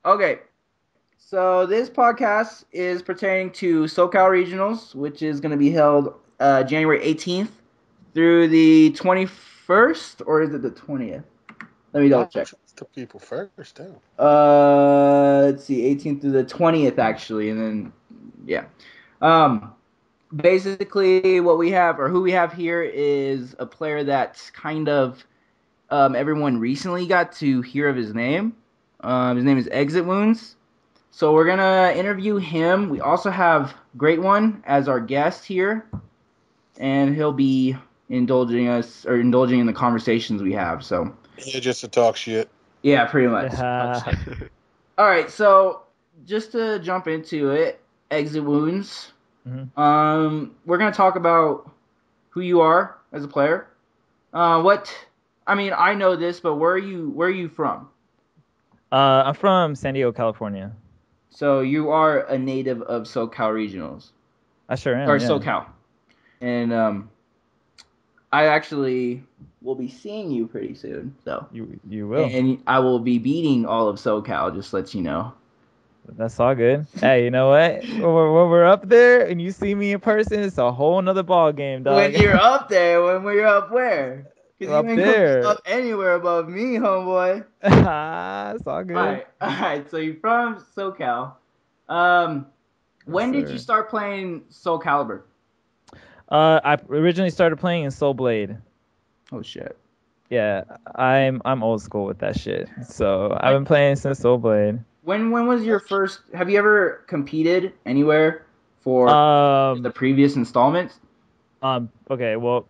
Okay, so this podcast is pertaining to SoCal Regionals, which is going to be held January 18th through the 21st, or is it the 20th? Let me double I'll check. trust the people first, too. Let's see, 18th through the 20th, actually, and then, yeah. Um, Basically, what we have, or who we have here, is a player that's kind of everyone recently got to hear of his name. His name is Exitwounds. So we're gonna interview him. We also have Great One as our guest here, and he'll be indulging in the conversations we have. So Yeah, just to talk shit. yeah, pretty much. Yeah. All right, so just to jump into it, Exit Wounds. Mhm. We're gonna talk about who you are as a player. What? I mean, I know this, but where are you from? I'm from San Diego, California. So you are a native of SoCal Regionals I sure or am. Yeah. SoCal, and I actually will be seeing you pretty soon. So, You will. and I will be beating all of SoCal. Just let you know. That's all good. Hey, you know what? When we're up there and you see me in person, it's a whole nother ball game, When dog. you're up there, when you're up where? Because you Up ain't gonna be there. up anywhere above me, homeboy. It's all All good. right, all right. So you're from SoCal. Um, Yes, when did you sir. start playing Soul Calibur? I originally started playing in Soul Blade. Oh shit. Yeah, I'm old school with that shit. So I've When been playing since Soul Blade. when was your first? Have you ever competed anywhere for the Um, previous installments? okay, well,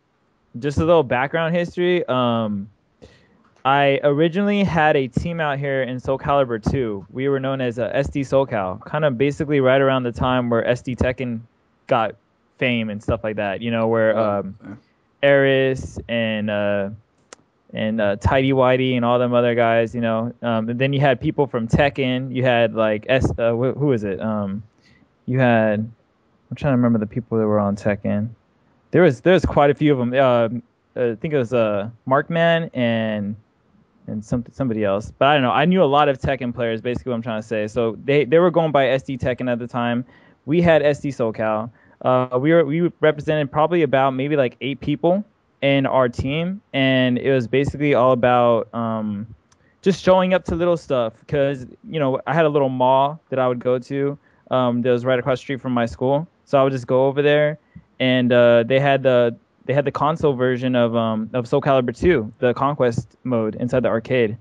just a little background history. I originally had a team out here in Soul Calibur 2. We were known as SD SoCal, kind of basically right around the time where SD Tekken got fame and stuff like that. You know, where Okay. Eris and Tidy Whitey and all them other guys. You know, and then you had people from Tekken. You had like who is it? You had I'm trying to remember the people that were on Tekken. There was quite a few of them. I think it was Markman and somebody else. But I don't know. I knew a lot of Tekken players. Basically, what I'm trying to say. So they were going by SD Tekken at the time. We had SD SoCal. We represented probably about maybe like 8 people in our team, and it was basically all about just showing up to little stuff. Because I had a little mall that I would go to that was right across the street from my school. So I would just go over there, and they had the console version of Soul Calibur 2, the Conquest mode inside the arcade.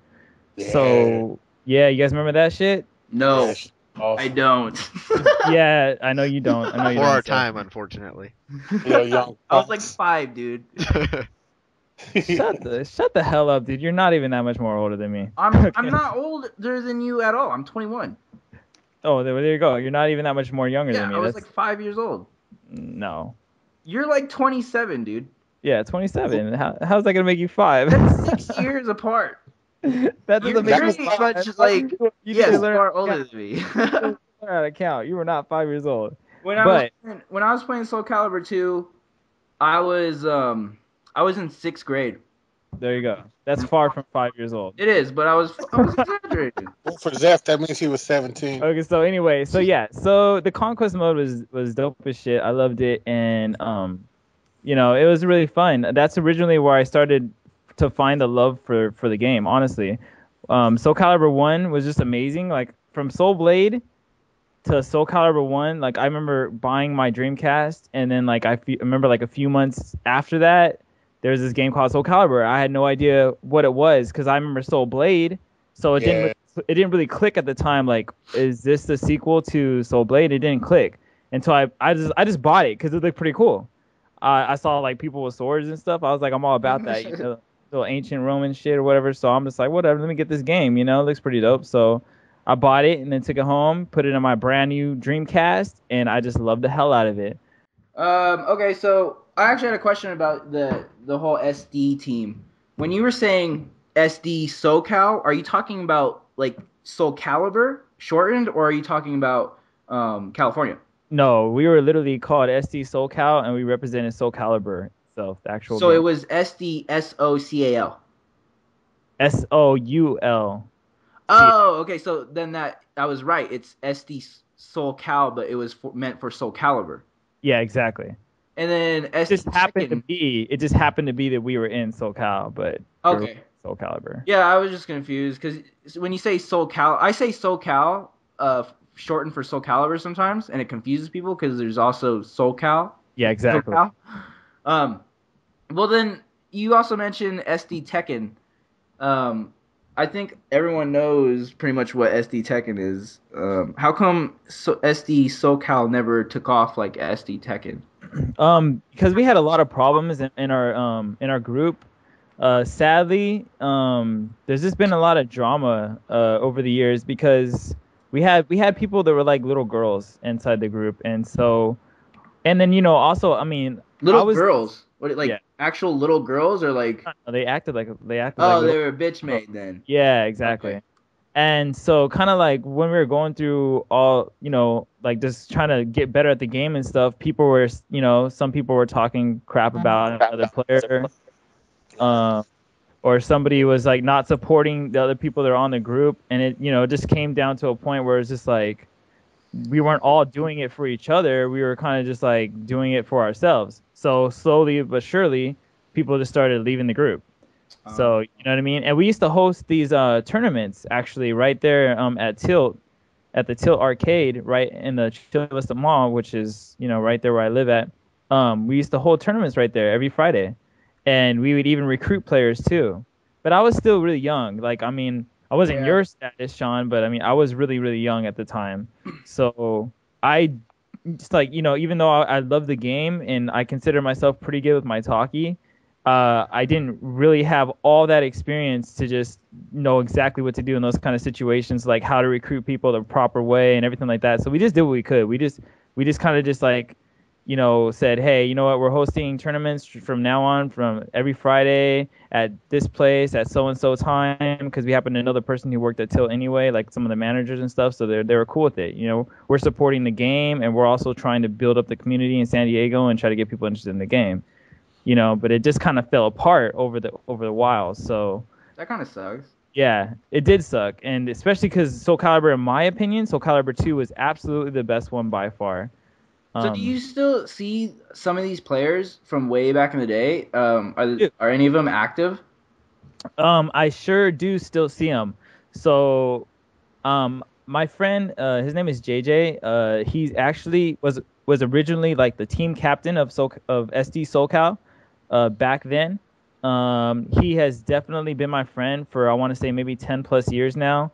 Yeah. So yeah, you guys remember that shit? No, Yes. I Awesome. don't. Yeah, I know you don't. I know you Before don't. our So time, unfortunately. Yeah, young I was like bucks. 5, dude. shut the hell up, dude. You're not even that much more older than me. I'm Okay. not older than you at all. I'm 21. Oh, there you go. You're not even that much more younger Yeah, than I me. was like That's 5 years old. no. You're like 27, dude. Yeah, 27. How's that gonna make you five? That's 6 years apart. That You're doesn't make you pretty five. much like, You need to yes, learn far how to older count. than me. You need to learn how to count. You were not 5 years old. when I was But when I was playing Soul Calibur 2, I was in 6th grade. there you go. That's far from 5 years old. It is, but I was exaggerating. Well, for Zeph, that means he was 17. Okay, so anyway, so yeah, so the conquest mode was dope as shit. I loved it, and it was really fun. That's originally where I started to find the love for the game. Honestly, Soul Calibur 1 was just amazing. Like from Soul Blade to Soul Calibur 1, like I remember buying my Dreamcast, and then like remember like a few months after that, there was this game called Soul Calibur. I had no idea what it was because I remember Soul Blade, so Yeah. it didn't really click at the time. Like, is this the sequel to Soul Blade? It didn't click until I just bought it because it looked pretty cool. I saw like people with swords and stuff. I was like, I'm all about that, little ancient Roman shit or whatever. So I'm just like, whatever. Let me get this game. It looks pretty dope. So I bought it and then took it home, put it in my brand new Dreamcast, and I just loved the hell out of it. Okay, so I actually had a question about the whole SD team. When you were saying SD SoCal, are you talking about like Soul Calibur shortened, or are you talking about California? No, we were literally called SD SoCal, and we represented Soul Calibur itself, the actual So it game. was SDSOCAL. SOUL. Oh, okay. So then I was right. It's SD SoCal, but it was meant for Soul Calibur. Yeah, exactly. And then It just SD happened to Tekken. be. It just happened to be that we were in SoCal, but we were Okay. Soul Calibur. Yeah, I was just confused because when you say SoCal, I say SoCal, shortened for Soul Calibur sometimes, and it confuses people because there's also SoCal. Yeah, exactly. SoCal. Um, well then you also mentioned SD Tekken. Um, I think everyone knows pretty much what SD Tekken is. How come SD SoCal never took off like SD Tekken? Because we had a lot of problems in our group. Sadly, there's just been a lot of drama over the years because we had people that were like little girls inside the group, and so and then also I mean I Little was girls? What yeah, like actual little girls or like? they acted like Oh, they little were bitch girls. made then. Yeah, Okay. exactly. And so kind of like when we were going through all, like just trying to get better at the game and stuff, people were, some people were talking crap about another player, uh, or somebody was like not supporting the other people that are on the group. And it, just came down to a point where it's just like, we weren't all doing it for each other. We were kind of just like doing it for ourselves. So slowly but surely, people just started leaving the group. So you know what I mean? And we used to host these tournaments actually right there at the Tilt Arcade, right in the Chula Vista Mall, which is right there where I live at. We used to hold tournaments right there every Friday, and we would even recruit players too. But I was still really young. Like I mean, I wasn't Yeah. your status, Sean, but I mean I was really really young at the time. So I just like even though I love the game and I consider myself pretty good with my talkie, I didn't really have all that experience to just know exactly what to do in those kind of situations, like how to recruit people the proper way and everything like that. So we just did what we could. We just kind of just like, said, hey, you know what? We're hosting tournaments from now on, from every Friday at this place at so and so time, because we happen to know the person who worked at Tilt anyway, like some of the managers and stuff. So they were cool with it. We're supporting the game and we're also trying to build up the community in San Diego and try to get people interested in the game. But it just kind of fell apart over the while. So That kind of sucks. yeah, it did suck, and especially because Soul Calibur, in my opinion, Soul Calibur 2 was absolutely the best one by far. So do you still see some of these players from way back in the day? Are any of them active? I sure do still see him. So, my friend, his name is JJ. He actually was originally like the team captain of SD SoCal, back then. He has definitely been my friend for I want to say maybe 10 plus years now.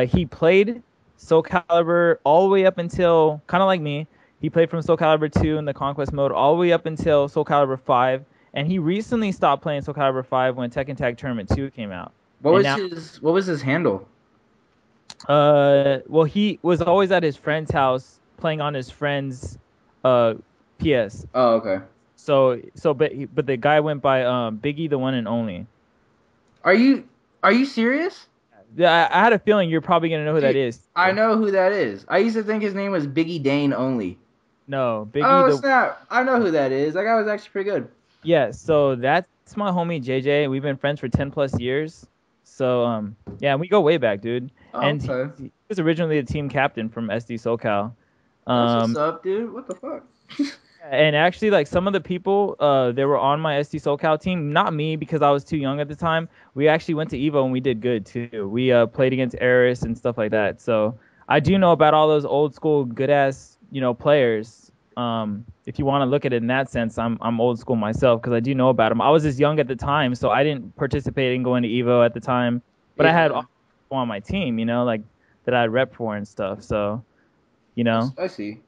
He played Soul Calibur all the way up until kind of like me. He played from Soul Calibur 2 in the Conquest mode all the way up until Soul Calibur 5, and he recently stopped playing Soul Calibur 5 when Tekken Tag Tournament 2 came out. And now, What was his handle? well, he was always at his friend's house playing on his friend's PS. Oh, okay. But the guy went by Biggie, the one and only. Are you serious? Yeah, I had a feeling you're probably gonna know who that is. I know who that is. I used to think his name was Biggie Dane only. No, Biggie Oh the snap! I know who that is. That guy was actually pretty good. Yeah, so that's my homie JJ. We've been friends for 10 plus years. So yeah, we go way back, dude. Oh, And okay. he was originally the team captain from SD SoCal. That's what's up, dude. What the fuck? And actually, like some of the people that were on my SD SoCal team, not me because I was too young at the time. We actually went to Evo and we did good too. We played against Eris and stuff like that. So I do know about all those old school good ass players. If you want to look at it in that sense, I'm old school myself because I do know about them. I was just young at the time, so I didn't participate in going to Evo at the time. But I had all people on my team, like that I rep for and stuff. So, I see.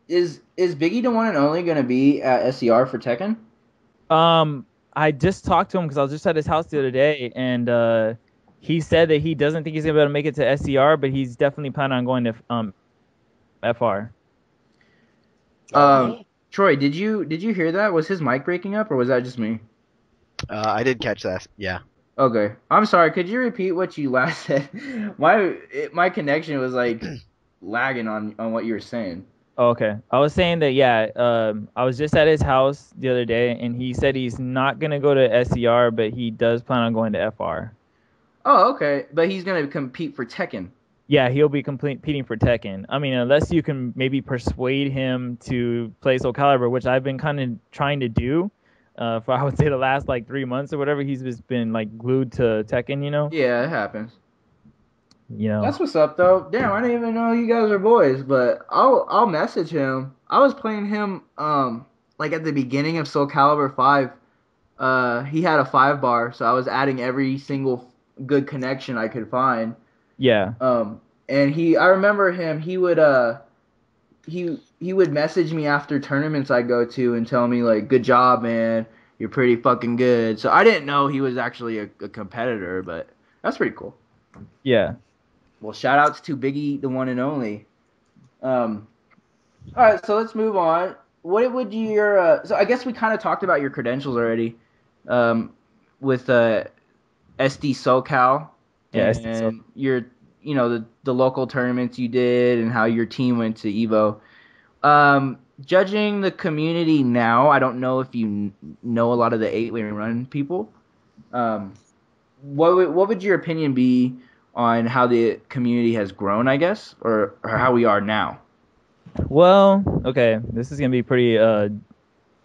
Is Biggie the one and only gonna be at SCR for Tekken? I just talked to him because I was just at his house the other day, and he said that he doesn't think he's gonna be able to make it to SCR, but he's definitely planning on going to FR. Troy, did you hear that? Was his mic breaking up, or was that just me? I did catch that. Yeah. Okay, I'm sorry. Could you repeat what you last said? My connection was like lagging on what you were saying. Oh, okay. I was saying that, yeah, I was just at his house the other day, and he said he's not going to go to SCR, but he does plan on going to FR. Oh, okay. But he's gonna compete for Tekken. Yeah, he'll be competing for Tekken. I mean, unless you can maybe persuade him to play Soul Calibur, which I've been kind of trying to do for I would say the last like 3 months or whatever. He's just been like glued to Tekken, you know. Yeah, it happens. You know. That's what's up, though. Damn, I didn't even know you guys are boys. But I'll message him. I was playing him like at the beginning of Soul Calibur 5. He had a 5 bar, so I was adding every single good connection I could find. Yeah. And I remember him. He would message me after tournaments I go to and tell me like, "Good job, man. You're pretty fucking good." So I didn't know he was actually a competitor, but that's pretty cool. Yeah. Well, shout outs to Biggie, the one and only. All right, so let's move on. What would your so I guess we kind of talked about your credentials already, with SD SoCal Yeah. and your the local tournaments you did and how your team went to Evo. Judging the community now, I don't know if you know a lot of the 8-way run people. What would your opinion be on how the community has grown, I guess, or how we are now? Well, okay, this is gonna be pretty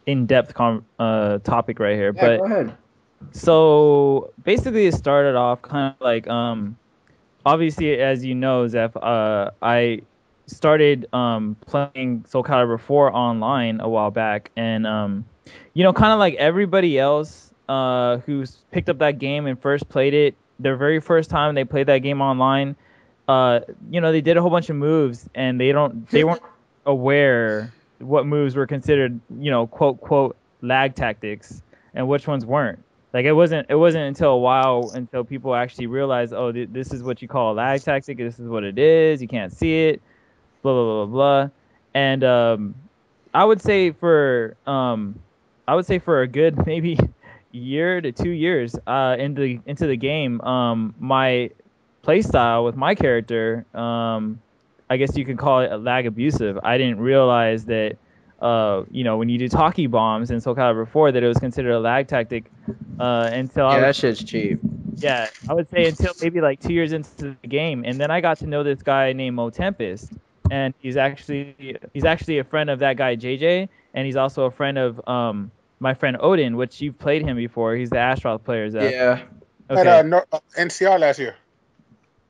in-depth topic right here, Yeah, but go ahead. so basically it started off kind of like obviously, as you know, Zeph, I started playing Soul Calibur 4 online a while back, and kind of like everybody else who's picked up that game and first played it, their very first time they played that game online, they did a whole bunch of moves, and they weren't aware what moves were considered, quote quote lag tactics, and which ones weren't. Like it wasn't until a while until people actually realized, oh, this is what you call a lag tactic. This is what it is. You can't see it. Blah blah blah blah blah. And I would say for a good maybe year to 2 years into the game, my play style with my character, I guess you could call it a lag abusive. I didn't realize that. When you do talkie bombs in Soul Calibur 4, that it was considered a lag tactic until that shit's cheap. Yeah, I would say until maybe like 2 years into the game, and then I got to know this guy named Mo Tempest, and he's actually a friend of that guy JJ, and he's also a friend of my friend Odin, which you've played him before. He's the Astaroth player. Zeph. Yeah. Okay. At NCR last year.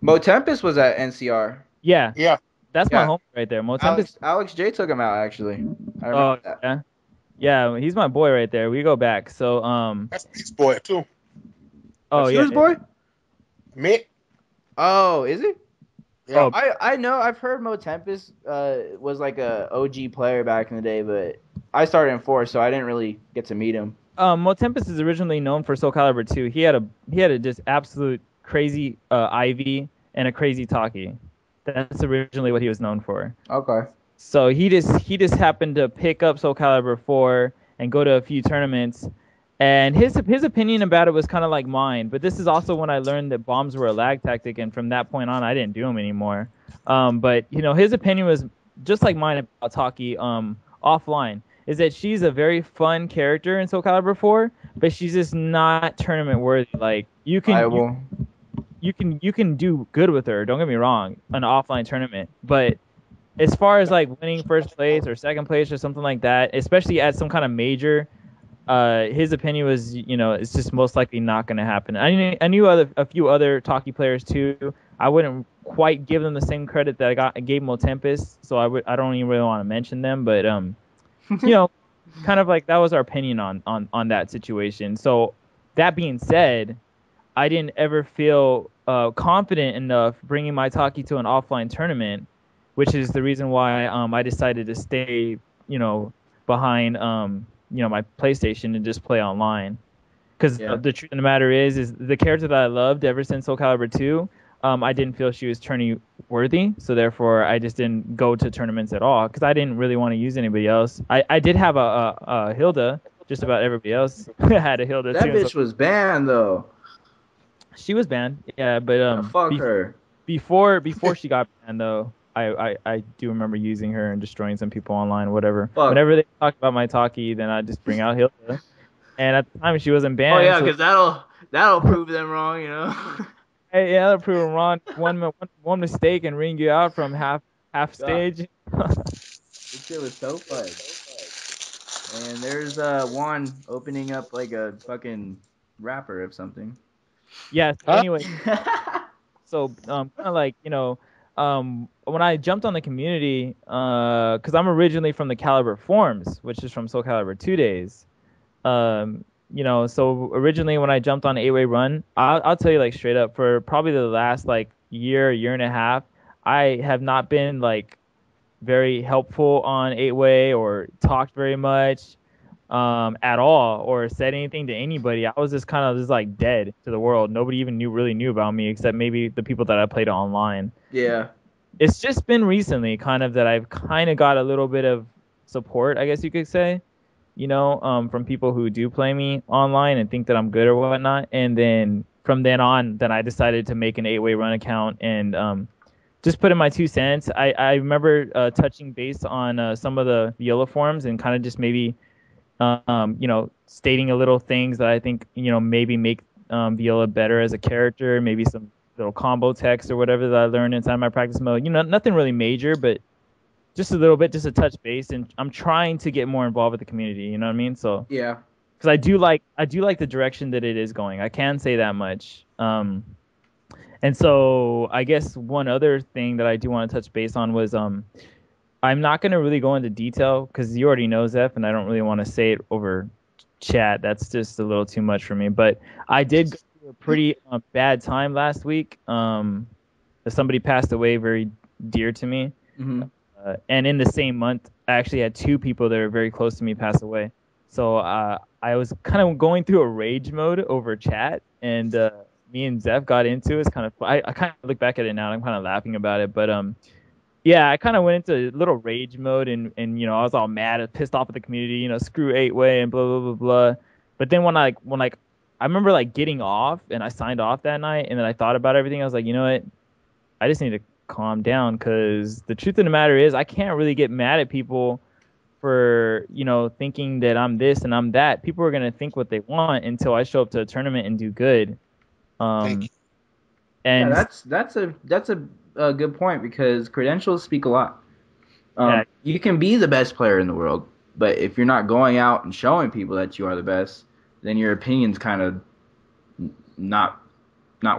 Mo Tempest was at NCR. Yeah. Yeah. That's my homie right there. Mo Tempest. Alex J took him out actually. I remember that. Yeah. Yeah, he's my boy right there. We go back. So That's his boy too. Oh That's yeah. whose boy? Mitt. Oh, is he? Yeah. I know. I've heard Mo Tempest was like a OG player back in the day, but I started in 4, so I didn't really get to meet him. Mo Tempest is originally known for Soul Calibur 2. He had a just absolute crazy IV and a crazy talkie. That's originally what he was known for. Okay. So he just happened to pick up Soul Calibur 4 and go to a few tournaments, and his opinion about it was kind of like mine. But this is also when I learned that bombs were a lag tactic, and from that point on, I didn't do them anymore. But his opinion was just like mine about Taki offline. Is that she's a very fun character in Soul Calibur 4, but she's just not tournament worthy. Like you can do good with her. Don't get me wrong, an offline tournament, but as far as like winning first place or second place or something like that, especially at some kind of major, his opinion was, it's just most likely not going to happen. I knew a few other Taki players too. I wouldn't quite give them the same credit that I gave Mo Tempest, so I don't even really want to mention them. But kind of like that was our opinion on that situation. So that being said, I didn't ever feel confident enough bringing my Taki to an offline tournament, which is the reason why I decided to stay, behind, my PlayStation and just play online. Because the truth of the matter is the character that I loved ever since Soul Calibur 2, I didn't feel she was tourney worthy, so therefore I just didn't go to tournaments at all because I didn't really want to use anybody else. I did have a Hilda, just about everybody else had a Hilda that too. That bitch was banned though. She was banned, yeah, but fuck her. Before she got banned though, I do remember using her and destroying some people online, whatever. Fuck. Whenever they talk about my Taki, then I just bring out Hilda. And at the time she wasn't banned. Oh yeah, because that'll prove them wrong, Hey, yeah, that'll prove him wrong. One mistake and ring you out from half stage. This shit was so fun. And there's one opening up like a fucking rapper of something. Yeah. So Huh? anyway, so kind of like when I jumped on the community, because I'm originally from the Caliber Forums, which is from Soul Calibur 2 Days. So originally when I jumped on 8-Way Run, I'll tell you like straight up, for probably the last like year and a half, I have not been like very helpful on 8-Way or talked very much at all or said anything to anybody. I was just kind of just like dead to the world. Nobody even really knew about me except maybe the people that I played online. Yeah. It's just been recently kind of that I've kind of got a little bit of support, I guess you could say, from people who do play me online and think that I'm good or whatnot. And then from then on, then I decided to make an 8-Way Run account and just put in my 2 cents. I remember touching base on some of the Viola forums and kind of just maybe, stating a little things that I think, maybe make Viola better as a character, maybe some little combo text or whatever that I learned inside my practice mode. Nothing really major, but just a little bit, just a touch base. And I'm trying to get more involved with the community. You know what I mean? So Yeah. because I do like the direction that it is going. I can say that much. And so I guess one other thing that I do want to touch base on was I'm not going to really go into detail because you already know Zeph, and I don't really want to say it over chat. That's just a little too much for me. But I did go through a pretty bad time last week. Somebody passed away very dear to me. Mm-hmm. And in the same month, I actually had two people that are very close to me pass away. So I was kind of going through a rage mode over chat, and me and Zeph got into it. It's kind of I kind of look back at it now, and I'm kind of laughing about it. But yeah, I kind of went into a little rage mode, and I was all mad, pissed off at the community, screw 8-Way and blah blah blah blah. But then when I remember like getting off, and I signed off that night, and then I thought about everything. I was like, you know what? I just need to calm down because the truth of the matter is I can't really get mad at people for thinking that I'm this and I'm that. People are gonna think what they want until I show up to a tournament and do good. Thank you. Yeah, And that's a good point because credentials speak a lot. yeah, You can be the best player in the world, but if you're not going out and showing people that you are the best, then your opinion's kind of not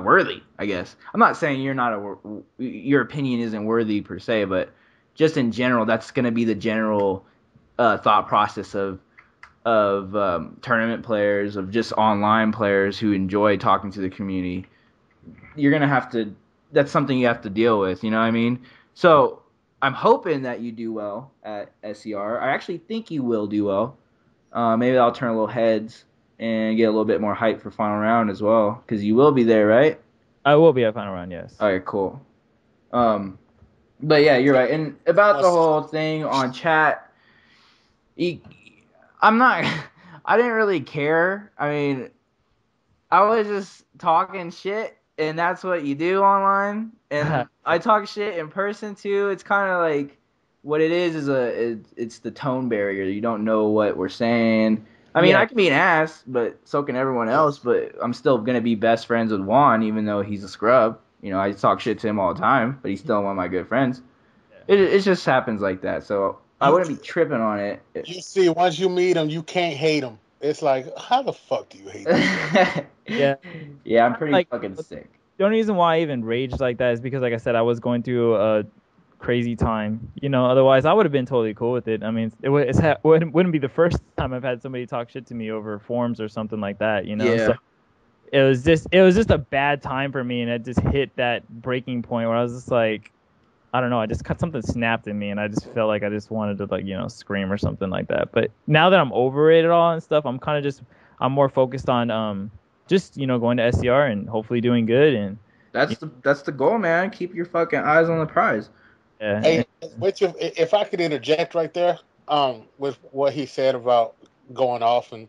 worthy, I guess. I'm not saying your opinion isn't worthy per se, but just in general, that's going to be the general thought process of tournament players, of just online players who enjoy talking to the community. You're gonna have to. That's something you have to deal with. You know what I mean? So I'm hoping that you do well at SCR. I actually think you will do well. Maybe I'll turn a little heads and get a little bit more hype for final round as well, because you will be there, right? I will be at final round, yes. All right, cool. But yeah, you're right. And about the whole thing on chat, I'm not. I didn't really care. I mean, I was just talking shit, and that's what you do online. And I talk shit in person too. It's kind of like what it is it's the tone barrier. You don't know what we're saying. I mean, Yeah. I can be an ass, but so can everyone else. But I'm still gonna be best friends with Juan, even though he's a scrub. I talk shit to him all the time, but he's still one of my good friends. It just happens like that. So I wouldn't be tripping on it. You see, once you meet him, you can't hate him. It's like, how the fuck do you hate him? Yeah. Yeah, I'm pretty Like, fucking sick. The only reason why I even raged like that is because, like I said, I was going through a crazy time. Otherwise I would have been totally cool with it. I mean, wouldn't be the first time I've had somebody talk shit to me over forums or something like that. Yeah. So it was just a bad time for me, and it just hit that breaking point where I was just like, I don't know, I just cut something snapped in me, and I just felt like I just wanted to scream or something like that. But now that I'm over it all and stuff, I'm more focused on just going to SCR and hopefully doing good. And that's the goal, man. Keep your fucking eyes on the prize. yeah. Hey, if I could interject right there, with what he said about going off and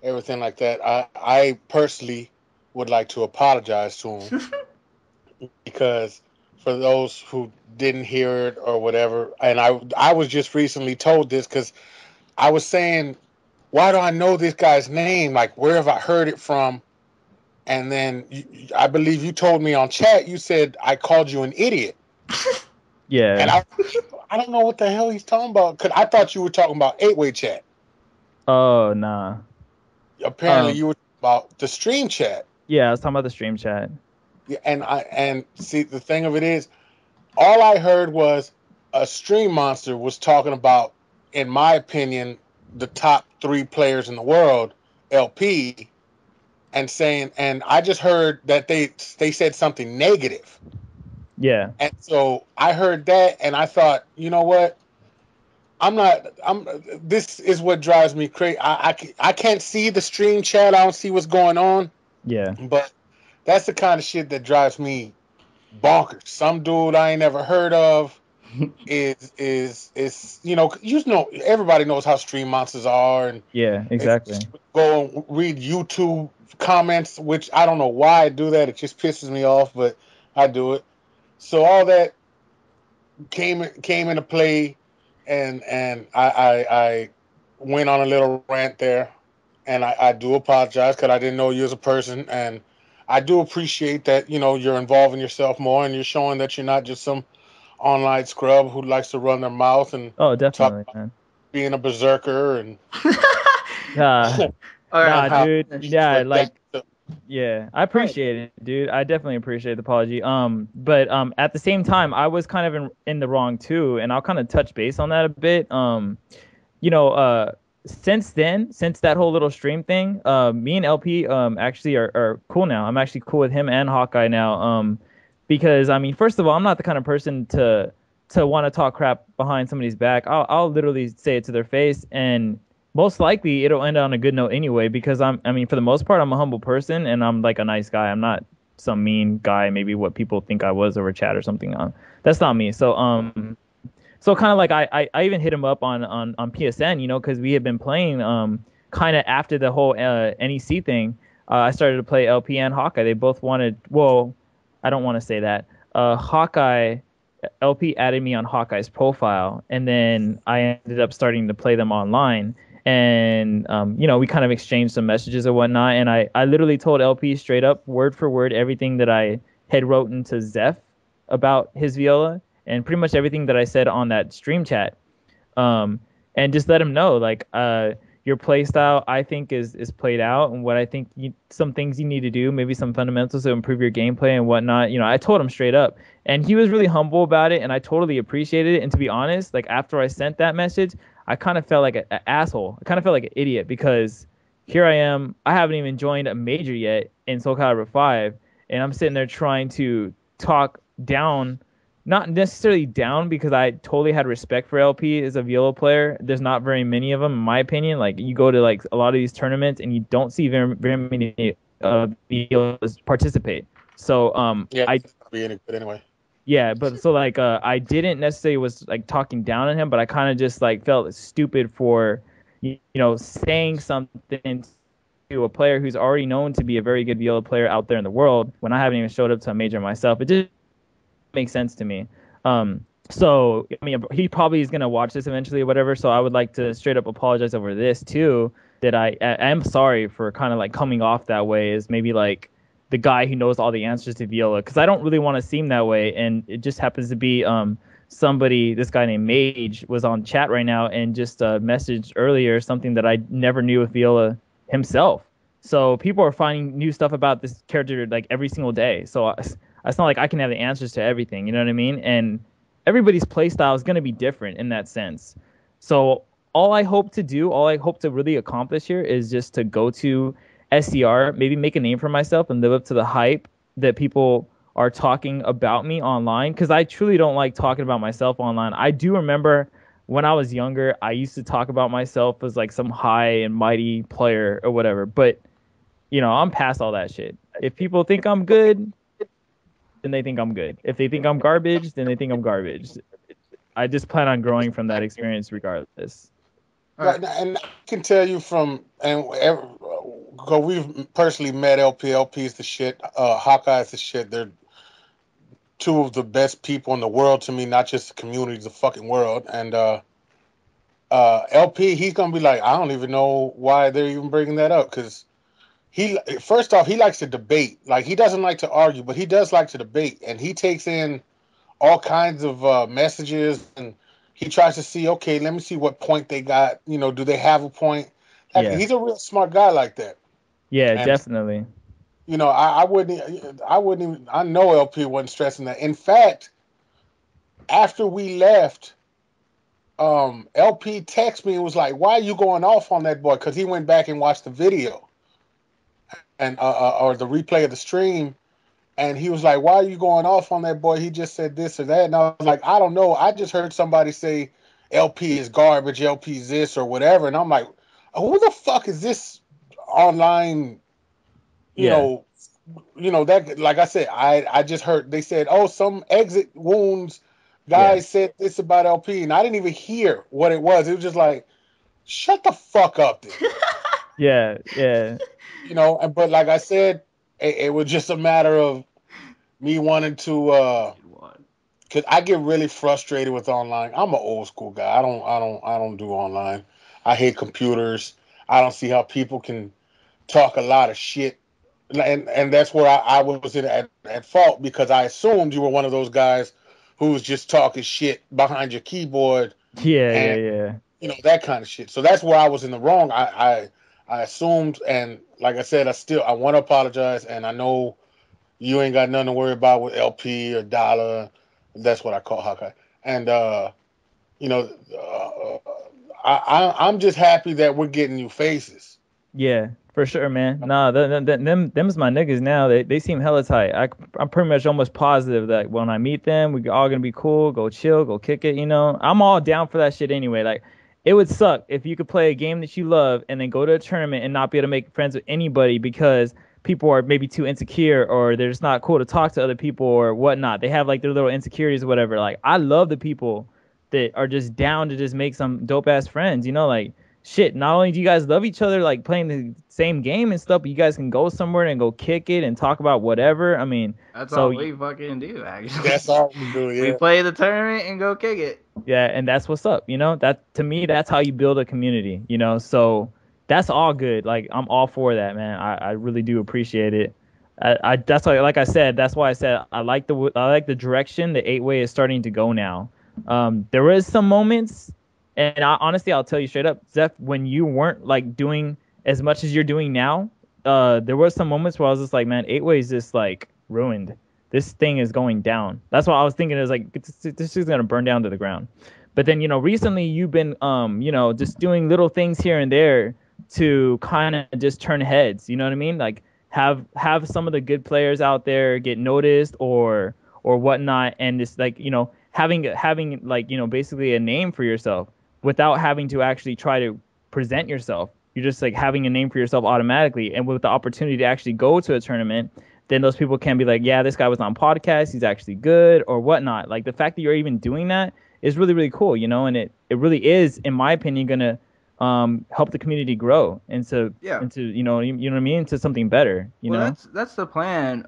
everything like that, I personally would like to apologize to him because for those who didn't hear it or whatever, and I was just recently told this because I was saying, why do I know this guy's name? Like, where have I heard it from? and then I believe you told me on chat, you said I called you an idiot. Yeah. And I don't know what the hell he's talking about, because I thought you were talking about 8-way chat. Oh, nah. Apparently you were talking about the stream chat. Yeah, I was talking about the stream chat. Yeah, and see, the thing of it is, all I heard was a stream monster was talking about, in my opinion, the top 3 players in the world, LP, and saying, and I just heard that they said something negative. Yeah. And so I heard that, and I thought, you know what? This is what drives me crazy. I can't see the stream chat. I don't see what's going on. Yeah. But that's the kind of shit that drives me bonkers. Some dude I ain't never heard of is everybody knows how stream monsters are, and Yeah, exactly. go and read YouTube comments, which I don't know why I do that. It just pisses me off, but I do it. So all that came into play, and I went on a little rant there, and I do apologize because I didn't know you as a person, and I do appreciate that you're involving yourself more, and you're showing that you're not just some online scrub who likes to run their mouth and Oh, talk definitely, about man. being a berserker and Nah, All right, nah, how dude. Yeah, but like, that yeah, I appreciate it, dude. I definitely appreciate the apology. But at the same time, I was kind of in the wrong too, and I'll kind of touch base on that a bit. You know, since then, since that whole little stream thing, me and LP actually are cool now. I'm actually cool with him and Hawkeye now. Because I mean, first of all, I'm not the kind of person to want to talk crap behind somebody's back. I'll literally say it to their face, and most likely it'll end on a good note anyway. Because I mean, for the most part, I'm a humble person and I'm like a nice guy. I'm not some mean guy. Maybe what people think I was over chat or something. That's not me. So kind of like I even hit him up on PSN, because we had been playing kind of after the whole NEC thing. I started to play LP and Hawkeye. They both wanted. Well, I don't want to say that. Hawkeye LP added me on Hawkeye's profile, and then I ended up starting to play them online. And we kind of exchanged some messages or whatnot. And I literally told LP straight up, word for word, everything that I had wrote into Zeph about his viola, and pretty much everything that I said on that stream chat, and just let him know, like, your play style, I think, is played out, and what I think some things you need to do, maybe some fundamentals to improve your gameplay and whatnot. I told him straight up, and he was really humble about it, and I totally appreciated it. And to be honest, like, after I sent that message, I kind of felt like an asshole. I kind of felt like an idiot, because here I am, I haven't even joined a major yet in SoCal 5, and I'm sitting there trying to talk down. Not necessarily down, because I totally had respect for LP as a viola player. There's not very many of them, in my opinion. Like, you go to like a lot of these tournaments and you don't see very, very many violas participate. So yeah, it's not be any good anyway. yeah, but so like I didn't necessarily was like talking down on him, but I kind of just like felt stupid for saying something to a player who's already known to be a very good viola player out there in the world when I haven't even showed up to a major myself. It just makes sense to me. So I mean, he probably is gonna watch this eventually or whatever. So I would like to straight up apologize over this too. That I am sorry for kind of like coming off that way as maybe like the guy who knows all the answers to viola, because I don't really want to seem that way. And it just happens to be somebody, this guy named Mage, was on chat right now and just messaged earlier something that I never knew with viola himself. So people are finding new stuff about this character like every single day. So it's not like I can have the answers to everything, you know what I mean? And everybody's play style is going to be different in that sense. So all I hope to really accomplish here is just to go to SCR, maybe make a name for myself and live up to the hype that people are talking about me online, because I truly don't like talking about myself online. I do remember when I was younger, I used to talk about myself as like some high and mighty player or whatever, but I'm past all that shit. If people think I'm good, then they think I'm good. If they think I'm garbage, then they think I'm garbage. I just plan on growing from that experience regardless. Right, and I can tell you because we've personally met LP. LP's the shit. Hawkeye's the shit. They're two of the best people in the world to me, not just the community, the fucking world. And LP, he's gonna be like, I don't even know why they're even bringing that up, because first off, he likes to debate. Like, he doesn't like to argue, but he does like to debate, and he takes in all kinds of messages, and he tries to see, okay, let me see what point they got. Do they have a point? Like, Yeah. he's a real smart guy like that. Yeah, And definitely. I wouldn't even. I know LP wasn't stressing that. In fact, after we left, LP texted me and was like, "Why are you going off on that boy?" Because he went back and watched the video and or the replay of the stream, and he was like, "Why are you going off on that boy? He just said this or that." And I was like, "I don't know. I just heard somebody say LP is garbage, LP is this or whatever." And I'm like, "Who the fuck is this online?" You Yeah. know, that, like I said, I just heard they said, "Oh, some Exitwounds guy said this about LP," and I didn't even hear what it was. It was just like, shut the fuck up, then. Yeah. Yeah. But like I said, it was just a matter of me wanting to, because I get really frustrated with online. I'm an old school guy. I don't do online. I hate computers. I don't see how people can talk a lot of shit. And that's where I was at fault, because I assumed you were one of those guys who was just talking shit behind your keyboard Yeah. Yeah. and Yeah. that kind of shit. So that's where I was in the wrong. I assumed, and like I said, I want to apologize, and I know you ain't got nothing to worry about with LP or Dollar. That's what I call Hawkeye. And you know, I'm just happy that we're getting new faces. Yeah, for sure, man. Nah, them's my niggas now. They seem hella tight. I'm pretty much almost positive that when I meet them, we all gonna be cool, go chill, go kick it. I'm all down for that shit anyway. Like, it would suck if you could play a game that you love and then go to a tournament and not be able to make friends with anybody because people are maybe too insecure or they're just not cool to talk to other people or whatnot. They have like their little insecurities or whatever. Like, I love the people that are just down to just make some dope ass friends. Like, shit, not only do you guys love each other, like playing the same game and stuff, but you guys can go somewhere and go kick it and talk about whatever. I mean, That's so all we fucking do, actually. That's all we do. Yeah. We play the tournament and go kick it. yeah, and that's what's up. That to me, that's how you build a community. So that's all good. Like, I'm all for that, man. I really do appreciate it. I that's why, like I said, that's why I said I like the direction the 8-way is starting to go now. There was some moments, and honestly, I'll tell you straight up, Zeph, when you weren't like doing as much as you're doing now, there was some moments where I was just like, man, 8-way is just like ruined. This thing is going down. That's what I was thinking. Is like, this is gonna burn down to the ground. But then, recently you've been just doing little things here and there to kind of just turn heads. You know what I mean? Like, have some of the good players out there get noticed or whatnot, and just like having like basically a name for yourself without having to actually try to present yourself. You're just like having a name for yourself automatically, and with the opportunity to actually go to a tournament, then those people can be like, yeah, this guy was on podcast, he's actually good or whatnot. Like, the fact that you're even doing that is really, really cool, and it really is, in my opinion, gonna help the community grow into you know what I mean, into something better. That's the plan.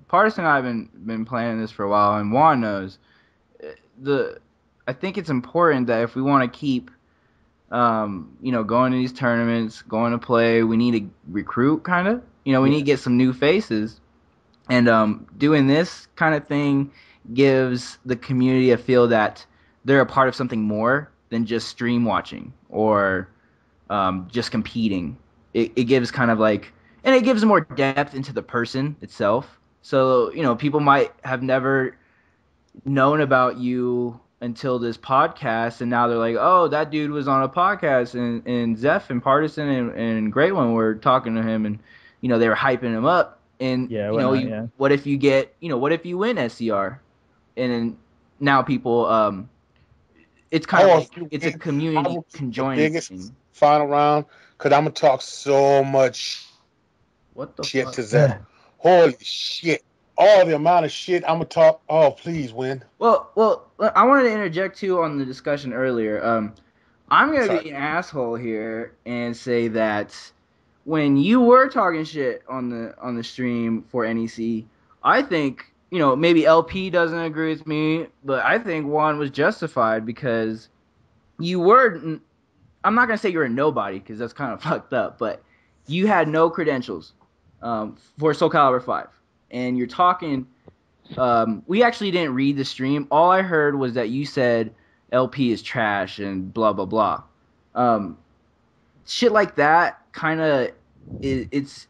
Partisan and I have been planning this for a while, and Juan knows. I think it's important that if we want to keep going to these tournaments, going to play, we need to recruit, kind of. We need to get some new faces. And doing this kind of thing gives the community a feel that they're a part of something more than just stream watching or just competing. It gives kind of like, and it gives more depth into the person itself. So, people might have never known about you until this podcast, and now they're like, oh, that dude was on a podcast, and Zeph and Partisan and Great One were talking to him, and they were hyping him up. And what if you get what if you win SCR, and then now people it's kind of like it's a community conjoined biggest thing. Final round, because I'm gonna talk so much shit to Zeph. Holy shit. All the amount of shit I'm gonna talk. Oh, please win. Well, I wanted to interject too on the discussion earlier. I'm gonna be an asshole here and say that when you were talking shit on the stream for NEC, I think maybe LP doesn't agree with me, but I think Juan was justified because you were. I'm not gonna say you're a nobody because that's kind of fucked up, but you had no credentials for SoCal 5, and you're talking. We actually didn't read the stream. All I heard was that you said LP is trash and blah blah blah. Shit like that kind of it's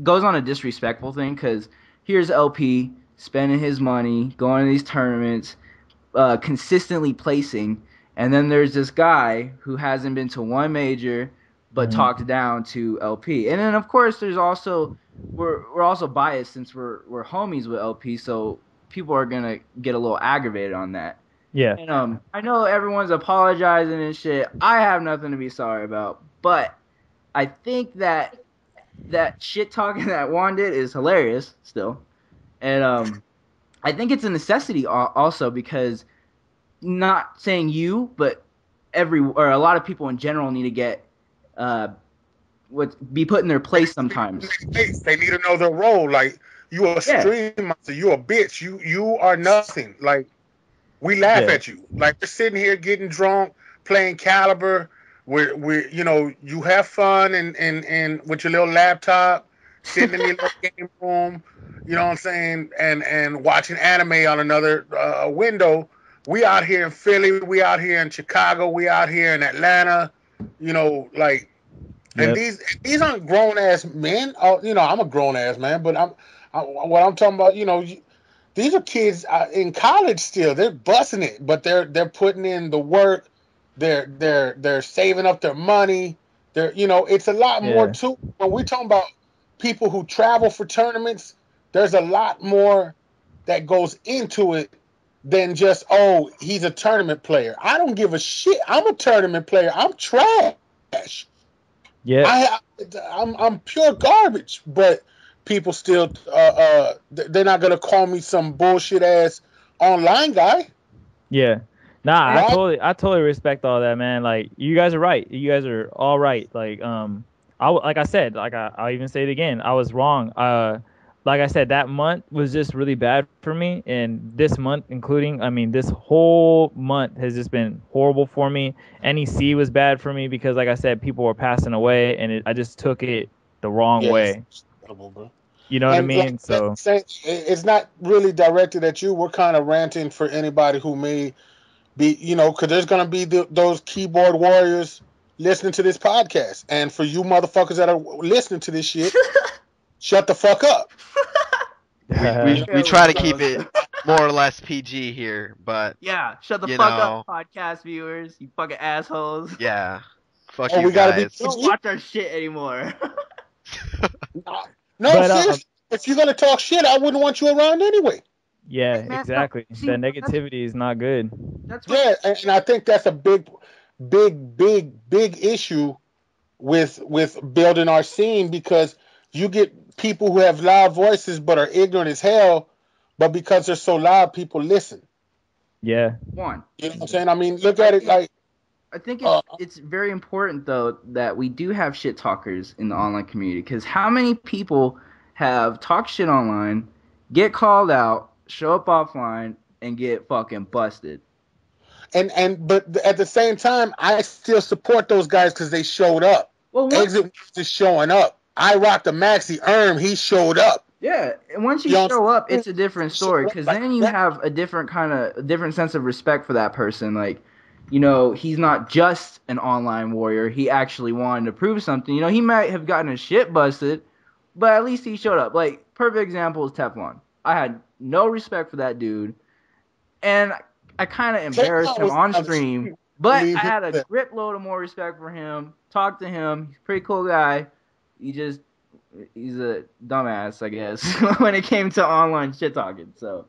goes on a disrespectful thing because here's LP spending his money, going to these tournaments, consistently placing, and then there's this guy who hasn't been to one major but talked down to LP. And then of course there's also we're also biased since we're homies with LP, so people are gonna get a little aggravated on that. Yeah. And I know everyone's apologizing and shit. I have nothing to be sorry about, but I think that shit talking that Juan did is hilarious still, and I think it's a necessity also because not saying you, but a lot of people in general need to get be put in their place sometimes. They need to know their role. Like, you a stream monster, you a bitch, you are nothing. Like, we laugh at you. Like, we're sitting here getting drunk, playing Caliber. We're you have fun and with your little laptop, sitting in your little game room, you know what I'm saying, and watching anime on another window. We out here in Philly, we out here in Chicago, we out here in Atlanta, like, and these aren't grown ass men. I'm a grown ass man, but what I'm talking about, these are kids in college still. They're busting it, but they're putting in the work. They're saving up their money. It's a lot more too. When we're talking about people who travel for tournaments, there's a lot more that goes into it than just, oh, he's a tournament player. I don't give a shit. I'm a tournament player. I'm trash. Yeah. I'm pure garbage, but people still they're not gonna call me some bullshit ass online guy. Yeah. Nah, I totally respect all that, man. Like, you guys are right. You guys are all right. Like, like I said, like I'll even say it again. I was wrong. Like I said, that month was just really bad for me, and this month, including, I mean, this whole month has just been horrible for me. NEC was bad for me because, like I said, people were passing away, and I just took it the wrong way. Bro. You know what I mean? So it's not really directed at you. We're kind of ranting for anybody who may be, because there's gonna be those keyboard warriors listening to this podcast, and for you motherfuckers that are listening to this shit, shut the fuck up. We try to keep it more or less PG here, but yeah, shut the fuck up, podcast viewers, you fucking assholes. Yeah, fuck you guys. Don't watch our shit anymore. Seriously, if you're gonna talk shit, I wouldn't want you around anyway. Yeah, exactly. The negativity is not good. And I think that's a big issue with building our scene, because you get people who have loud voices but are ignorant as hell, but because they're so loud, people listen. Yeah. You know what I'm saying? I mean, look at it like. I think it's very important, though, that we do have shit talkers in the online community, because how many people have talked shit online, get called out, show up offline, and get fucking busted? But at the same time, I still support those guys because they showed up. Well, Exitwounds is showing up. I rocked a Maxi he showed up. Yeah, and once you show up, it's a different story, because then you have a different sense of respect for that person. Like, he's not just an online warrior. He actually wanted to prove something. He might have gotten his shit busted, but at least he showed up. Like, perfect example is Teflon. I had no respect for that dude, and I kind of embarrassed him on stream, but I had a grip load of more respect for him. Talked to him. He's a pretty cool guy. He's a dumbass, I guess, when it came to online shit talking. So.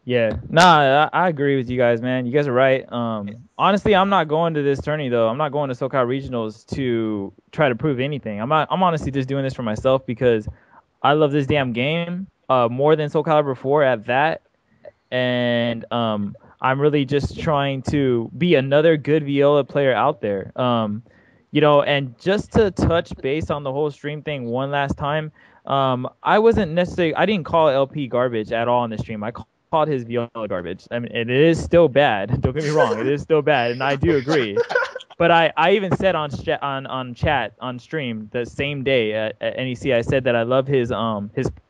Yeah, nah, I agree with you guys, man. You guys are right. Honestly, I'm not going to this tourney though. I'm not going to SoCal Regionals to try to prove anything. I'm honestly just doing this for myself because I love this damn game more than Soul Calibur 4 at that, and I'm really just trying to be another good Viola player out there. And just to touch base on the whole stream thing one last time, I didn't call LP garbage at all on the stream. I called his Viola garbage. I mean, it is still bad. Don't get me wrong, it is still bad, and I do agree. But I even said on chat on stream the same day at NEC, I said that I love his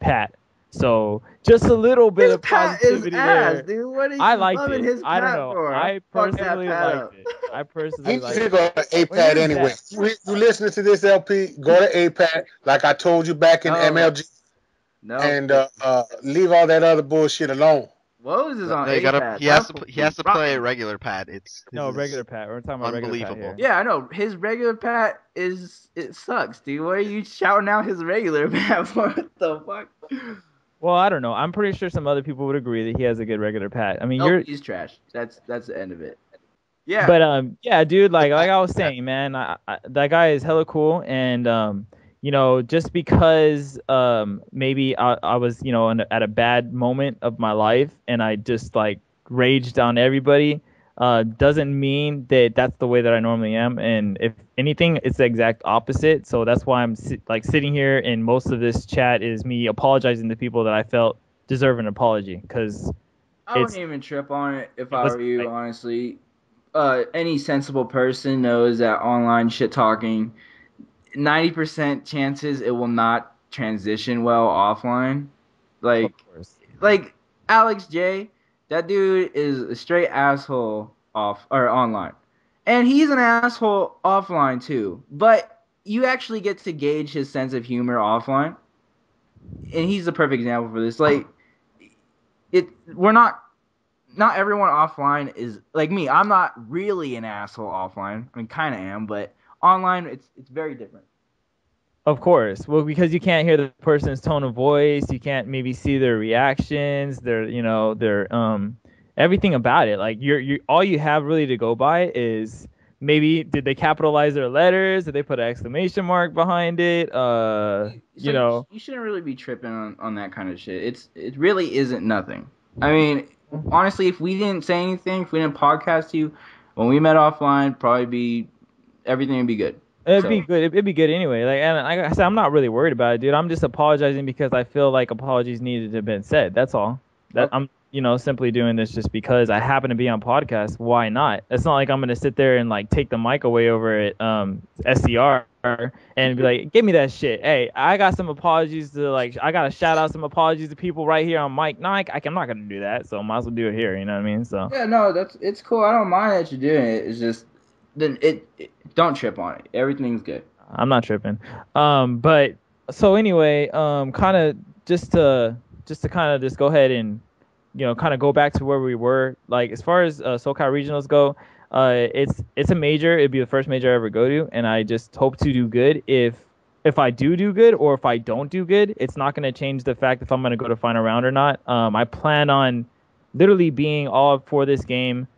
pat. So just a little bit His of pat is positivity ass, there. dude. What are I you liked loving it. his I don't pat know. for? I Fuck that personally pat liked up. it. I personally He liked should it. go to When you're APAT anyway. that, You listening to this LP? Go to APAT, like I told you back in No, MLG, no. and leave all that other bullshit alone. Woes is on No, you A gotta. pad. He has That to. fool He be has to play rocking. regular pad. His no is regular pat. We're talking about regular pat unbelievable. here. Yeah, I know. His regular pat it sucks, dude. What are you shouting out his regular pat for? What the fuck? Well, I don't know. I'm pretty sure some other people would agree that he has a good regular pat. I mean, Nope, he's trash. That's the end of it. Yeah. but yeah, dude, like I was saying, man, that guy is hella cool, and just because maybe I was at a bad moment of my life and I just like raged on everybody, doesn't mean that that's the way that I normally am, and if anything, it's the exact opposite. So that's why I'm sitting here, and most of this chat is me apologizing to people that I felt deserve an apology, because I wouldn't even trip on it if it I was were you, like, honestly. Any sensible person knows that online shit talking, 90% chances it will not transition well offline. of Like, course. like Alex J, that dude is a straight asshole off or online, and he's an asshole offline too. But you actually get to gauge his sense of humor offline, and he's the perfect example for this. Like, we're not everyone offline is like me. I'm not really an asshole offline. I mean, kind of am, but online it's very different. Of course. Well, because you can't hear the person's tone of voice, you can't maybe see their reactions, their everything about it. Like you all you have really to go by is maybe did they capitalize their letters? Did they put an exclamation mark behind it? It's like you shouldn't really be tripping on that kind of shit. It really isn't nothing. I mean, honestly, if we didn't say anything, if we didn't podcast you, when we met offline, probably be everything would be good. It'd be good. It'd be good anyway. Like, and like I said, I'm not really worried about it, dude. I'm just apologizing because I feel like apologies needed to have been said. That's all. That Okay. I'm, simply doing this just because I happen to be on podcast. Why not? It's not like I'm gonna sit there and like take the mic away over at SCR and be like, give me that shit. Hey, I got some apologies to I gotta shout out some apologies to people right here on mic. No, I'm not gonna do that. So I might as well do it here. You know what I mean? So Yeah, no, it's cool. I don't mind that you're doing it. It's just then don't trip on it. Everything's good. I'm not tripping. But so anyway, kind of just to kind of just go ahead and kind of go back to where we were. Like as far as SoCal regionals go, it's a major. It'd be the first major I ever go to, and I just hope to do good. If I do good, or if I don't do good, it's not going to change the fact if I'm going to go to final round or not. I plan on literally being all up for this game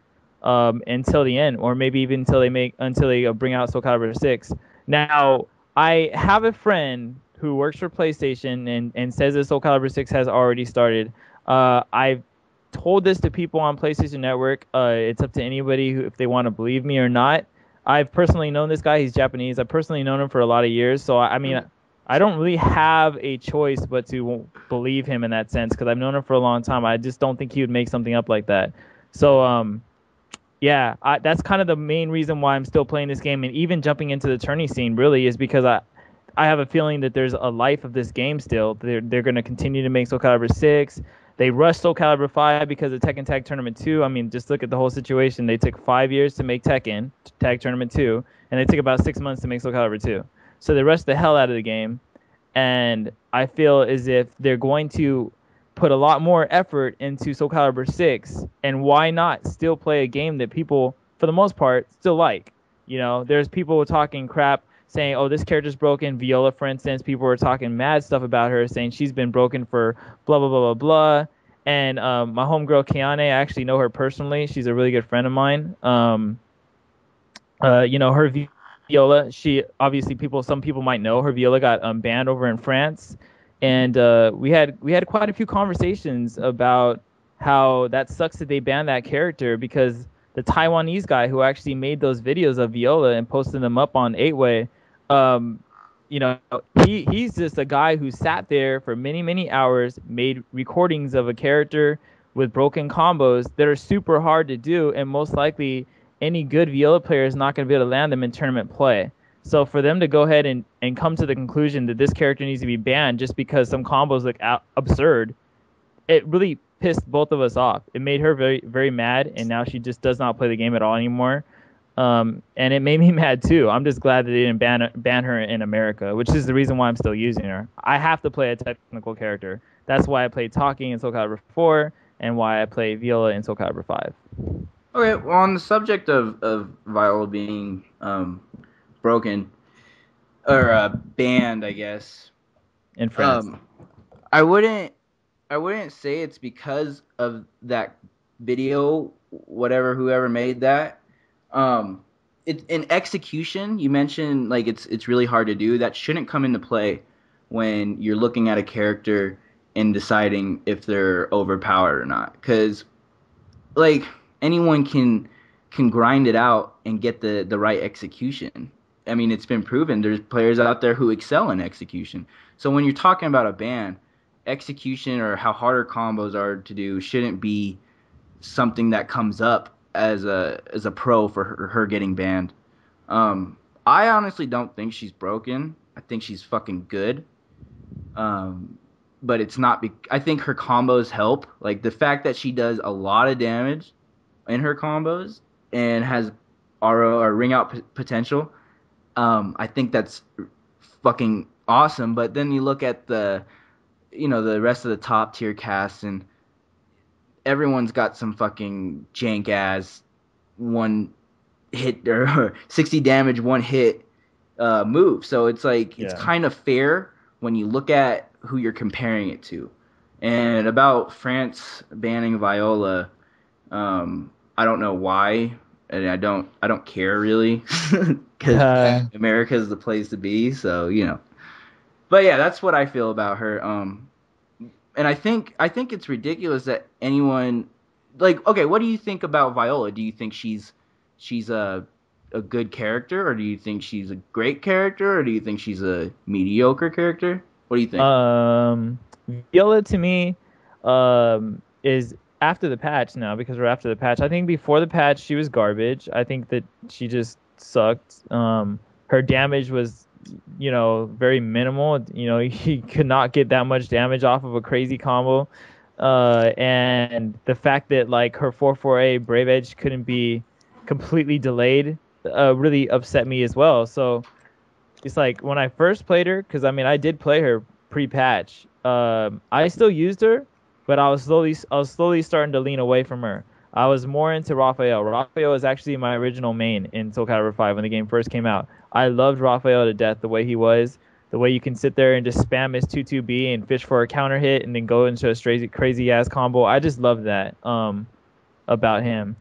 until the end, or maybe even until they bring out Soul Calibur 6. Now, I have a friend who works for PlayStation and says that Soul Calibur 6 has already started. I've told this to people on PlayStation Network. It's up to anybody if they want to believe me or not. I've personally known this guy. He's Japanese. I've personally known him for a lot of years. So, I mean, I don't really have a choice but to believe him in that sense because I've known him for a long time. I just don't think he would make something up like that. So, yeah, that's kind of the main reason why I'm still playing this game and even jumping into the tourney scene really is because I have a feeling that there's a life of this game still. They're going to continue to make Soul Calibur 6. They rushed Soul Calibur 5 because of Tekken Tag Tournament 2. I mean, just look at the whole situation. They took 5 years to make Tekken Tag Tournament 2, and they took about 6 months to make Soul Calibur 2. So they rushed the hell out of the game, and I feel as if they're going to put a lot more effort into Soul Calibur 6, and why not still play a game that people, for the most part, still like? There's people talking crap, saying, oh, this character's broken. Viola, for instance, people were talking mad stuff about her, saying she's been broken for blah, blah, blah, blah, blah. And my homegirl, Keane, I actually know her personally. She's a really good friend of mine. Her Viola, she obviously some people might know her Viola got banned over in France. And we had quite a few conversations about how that sucks that they banned that character because the Taiwanese guy who actually made those videos of Viola and posted them up on 8way, he's just a guy who sat there for many, many hours, made recordings of a character with broken combos that are super hard to do, and most likely any good Viola player is not going to be able to land them in tournament play. So for them to go ahead and come to the conclusion that this character needs to be banned just because some combos look absurd, it really pissed both of us off. It made her very, very mad, and now she just does not play the game at all anymore. And it made me mad too. I'm just glad that they didn't ban her in America, which is the reason why I'm still using her. I have to play a technical character. That's why I played Talking in SoCal Calibur 4 and why I play Viola in SoCal Calibur 5. Okay, well, on the subject of Viola being broken or banned, I guess, in France, I wouldn't say it's because of that video, whoever made that. In execution, you mentioned like it's really hard to do. That shouldn't come into play when you're looking at a character and deciding if they're overpowered or not, because like anyone can grind it out and get the right execution. I mean, it's been proven. There's players out there who excel in execution. So when you're talking about a ban, execution or how harder combos are to do shouldn't be something that comes up as a pro for her getting banned. I honestly don't think she's broken. I think she's fucking good. But it's not. I think her combos help. Like the fact that she does a lot of damage in her combos and has RO or ring out potential. I think that's fucking awesome. But then you look at the rest of the top tier cast, and everyone's got some fucking jank ass one hit or 60 damage one hit move. So it's like it's kind of fair when you look at who you're comparing it to. And about France banning Viola, I don't know why, and I don't care really, because America is the place to be. So but yeah, that's what I feel about her. And I think it's ridiculous that anyone okay, what do you think about Viola? Do you think she's a good character, or do you think she's a great character, or do you think she's a mediocre character? What do you think? Viola to me is after the patch now, because we're after the patch. I think before the patch she was garbage. I think that she just sucked. Her damage was very minimal. He could not get that much damage off of a crazy combo. And the fact that like her 4-4A Brave Edge couldn't be completely delayed really upset me as well. So it's like when I first played her, because I mean I did play her pre-patch. I still used her, but I was slowly starting to lean away from her. I was more into Raphael. Raphael is actually my original main in SoCal Calibur 5 when the game first came out. I loved Raphael to death, the way he was, the way you can sit there and just spam his 2-2B and fish for a counter hit and then go into a crazy ass combo. I just love that about him.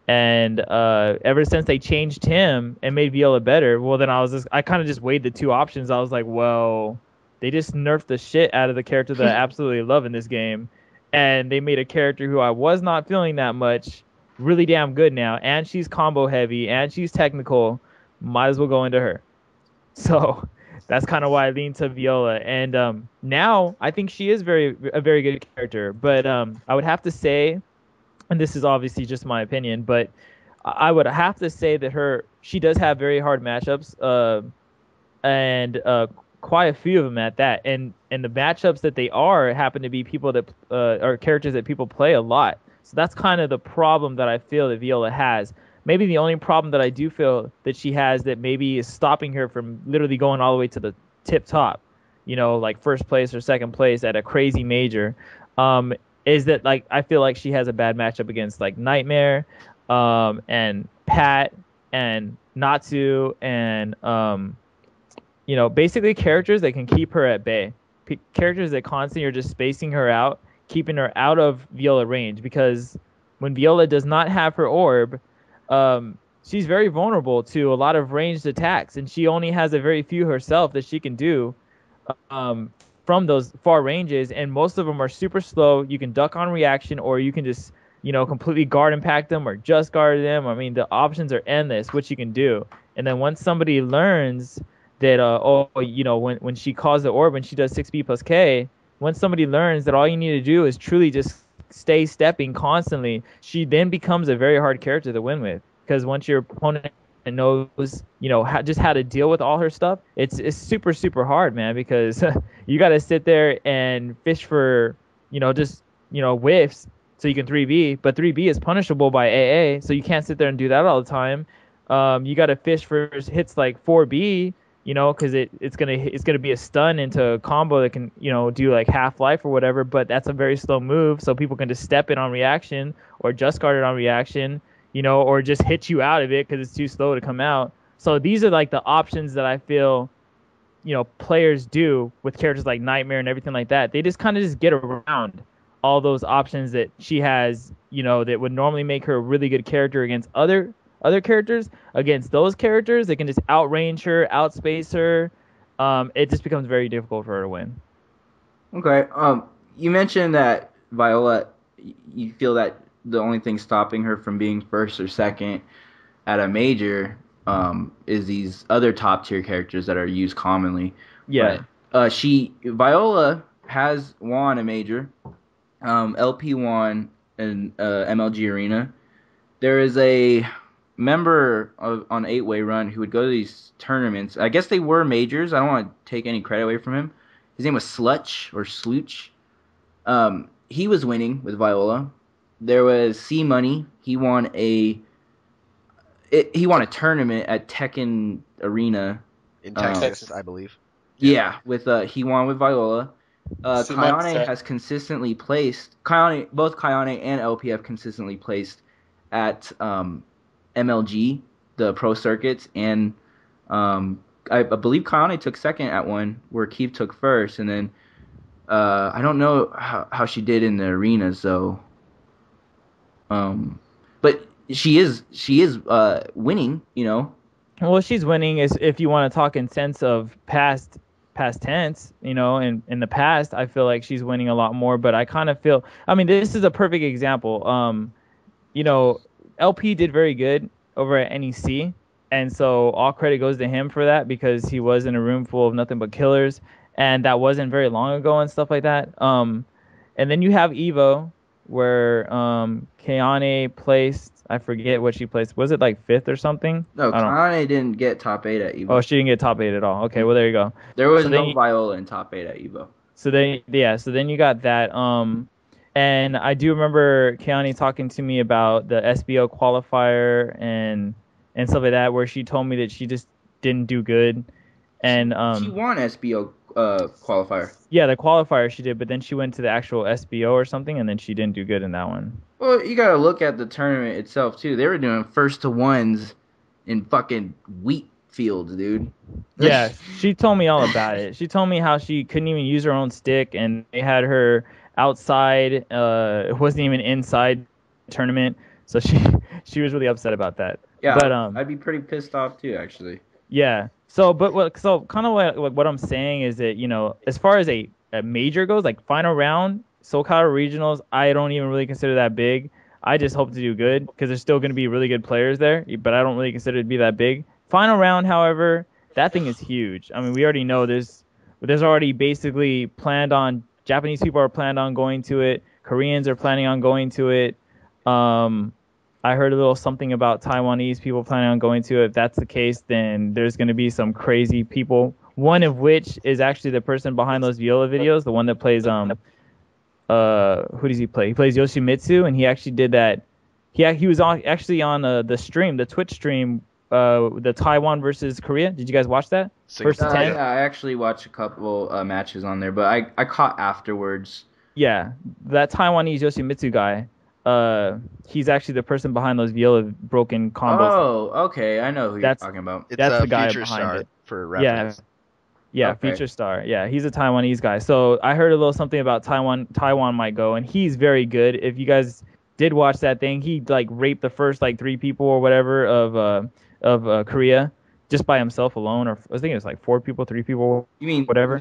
And ever since they changed him and made Viola better, well then I kind of just weighed the two options. I was like, well, they just nerfed the shit out of the character that I absolutely love in this game. And they made a character who I was not feeling that much really damn good now. And she's combo heavy and she's technical. Might as well go into her. So that's kind of why I lean to Viola. And now I think she is a very good character. But I would have to say, and this is obviously just my opinion, but I would have to say that she does have very hard matchups. And quite a few of them at that, and the matchups that they happen to be people that are characters that people play a lot. So that's kind of the problem that I feel that Viola has. Maybe the only problem that I do feel that she has that maybe is stopping her from literally going all the way to the tip top, like first place or second place at a crazy major, is that like I feel like she has a bad matchup against like Nightmare, and Pat and Natsu and basically characters that can keep her at bay. Characters that constantly are just spacing her out, keeping her out of Viola range. Because when Viola does not have her orb, she's very vulnerable to a lot of ranged attacks. And she only has a very few herself that she can do from those far ranges. And most of them are super slow. You can duck on reaction, or you can just, completely guard impact them or just guard them. I mean, the options are endless, what you can do. And then once somebody learns that when she calls the orb and she does 6B plus K, once somebody learns that all you need to do is truly just stay stepping constantly, she then becomes a very hard character to win with. because once your opponent knows, just how to deal with all her stuff, it's super super hard, man, because you got to sit there and fish for, just whiffs so you can 3B, but 3B is punishable by AA, so you can't sit there and do that all the time. You got to fish for hits like 4B, because it's gonna be a stun into a combo that can do like half life or whatever, but that's a very slow move, so people can just step it on reaction or just guard it on reaction, or just hit you out of it because it's too slow to come out. So these are like the options that I feel, players do with characters like Nightmare and everything like that. They just kind of just get around all those options that she has, that would normally make her a really good character against other characters. Against those characters, they can just outrange her, outspace her. It just becomes very difficult for her to win. Okay. You mentioned that Viola, you feel that the only thing stopping her from being first or second at a major is these other top tier characters that are used commonly. Yeah. But Viola has won a major. LP won an MLG Arena. There is a member on 8-Way Run who would go to these tournaments. I guess they were majors. I don't want to take any credit away from him. His name was Slutch or Slooch. He was winning with Viola. There was C Money. He won a tournament at Tekken Arena in Texas, I believe. Yeah, with he won with Viola. Kayane has consistently placed. Both Kayane and LP have consistently placed at MLG, the pro circuits, and I believe Kayane took second at one where Keith took first, and then I don't know how she did in the arenas though. But she is winning, Well, she's winning is if you want to talk in sense of past tense, in the past, I feel like she's winning a lot more, but I kind of feel, this is a perfect example. LP did very good over at NEC, and so all credit goes to him for that because he was in a room full of nothing but killers, and that wasn't very long ago and stuff like that. And then you have Evo, where Kayane placed, I forget what she placed. Was it like 5th or something? No, Kayane didn't get top 8 at Evo. Oh, she didn't get top 8 at all. Okay, well there you go. There was no Viola in top 8 at Evo. So then you got that. And I do remember Kayane talking to me about the SBO qualifier and stuff like that, where she told me that she just didn't do good. And she won SBO qualifier. Yeah, the qualifier she did, but then she went to the actual SBO or something, and then she didn't do good in that one. Well, you gotta look at the tournament itself too. They were doing 1st to 1s in fucking wheat fields, dude. Yeah, she told me all about it. She told me how she couldn't even use her own stick, and they had her outside. It wasn't even inside tournament, so she was really upset about that. Yeah, but I'd be pretty pissed off too, actually. Yeah. So kind of what I'm saying is that as far as a major goes, like final round, SoCal regionals, I don't even really consider that big. I just hope to do good because there's still going to be really good players there, but I don't really consider it to be that big. Final round, however, that thing is huge. We already know there's already basically planned on. Japanese people are planned on going to it. Koreans are planning on going to it. I heard a little something about Taiwanese people planning on going to it. If that's the case, then there's going to be some crazy people. One of which is actually the person behind those Viola videos, the one that plays who does he play? He plays Yoshimitsu, and he actually did that. He was on the stream, the Twitch stream, the Taiwan versus Korea. Did you guys watch that? First to 10? Yeah, I actually watched a couple matches on there, but I caught afterwards. Yeah, that Taiwanese Yoshimitsu guy. He's actually the person behind those Viola broken combos. Oh, okay, I know who you're talking about. That's the guy Future behind Star it. For reference. Yeah, Okay. Future Star. Yeah, he's a Taiwanese guy. So I heard a little something about Taiwan might go, and he's very good. If you guys did watch that thing, he like raped the first like 3 people or whatever of Korea just by himself alone, or I think it was like 4 people, 3 people. You mean whatever?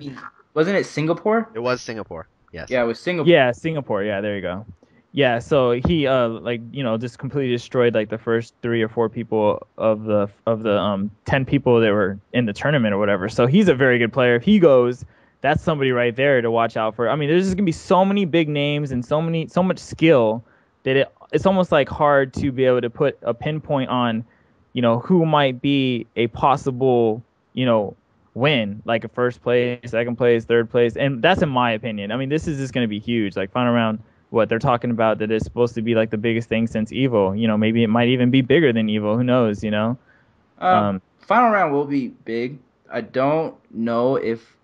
Wasn't it Singapore? It was Singapore. Yes. Yeah, it was Singapore. Yeah, Singapore. Yeah, there you go. Yeah, so he just completely destroyed like the first 3 or 4 people of the 10 people that were in the tournament or whatever. So he's a very good player. If he goes, that's somebody right there to watch out for. There's just gonna be so many big names and so much skill that it's almost like hard to be able to put a pinpoint on, who might be a possible, win, like a first place, second place, third place. And that's in my opinion. I mean, this is just going to be huge. Like final round, what they're talking about, that it's supposed to be like the biggest thing since Evo. Maybe it might even be bigger than Evo. Who knows, Final round will be big. I don't know if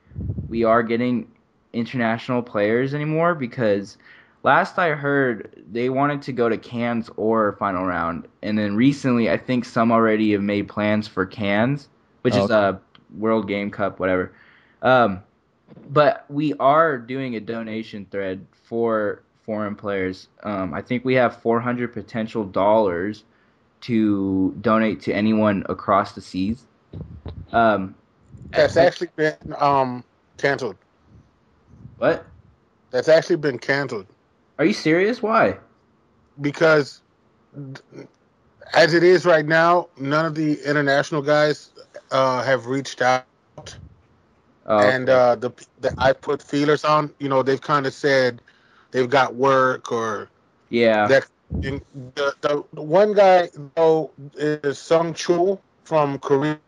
we are getting international players anymore because last I heard they wanted to go to Cairns or final round, and then recently I think some already have made plans for Cairns, which is a World Game Cup, whatever. But we are doing a donation thread for foreign players. I think we have $400 potential dollars to donate to anyone across the seas. That's actually been canceled. What? That's actually been canceled. Are you serious? Why? Because as it is right now, none of the international guys have reached out. Oh, And okay. the I put feelers on, they've kind of said they've got work or Yeah. that. And the one guy though is Sung Chul from Korea.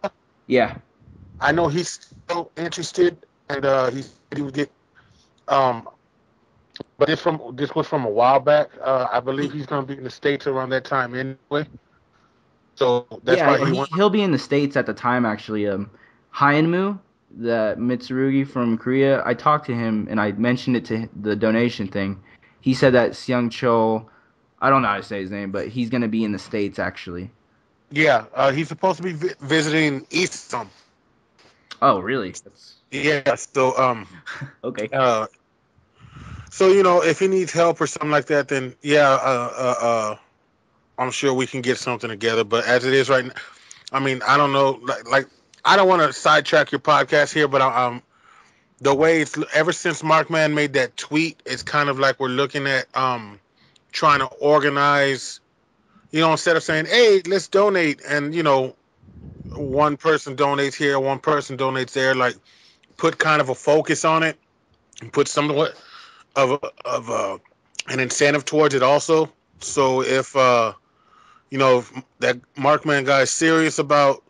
Yeah. I know he's still interested, and he said he would get. But this was from a while back. I believe he's going to be in the States around that time anyway. So that's Yeah, why he went. he'll be in the States at the time, actually. Hyanmu, the Mitsurugi from Korea, I talked to him and I mentioned it to the donation thing. He said that Seung Cho, I don't know how to say his name, but he's going to be in the States, actually. Yeah, he's supposed to be visiting Eastham. Oh, really? Yeah, so Okay. so if he needs help or something like that, then yeah, I'm sure we can get something together. But as it is right now, I mean, I don't know, like I don't want to sidetrack your podcast here, but the way it's ever since Markman made that tweet, it's kind of like we're looking at trying to organize, instead of saying, hey, let's donate, and one person donates here, one person donates there, like put kind of a focus on it and put somewhat of an incentive towards it also. So if if that Markman guy is serious about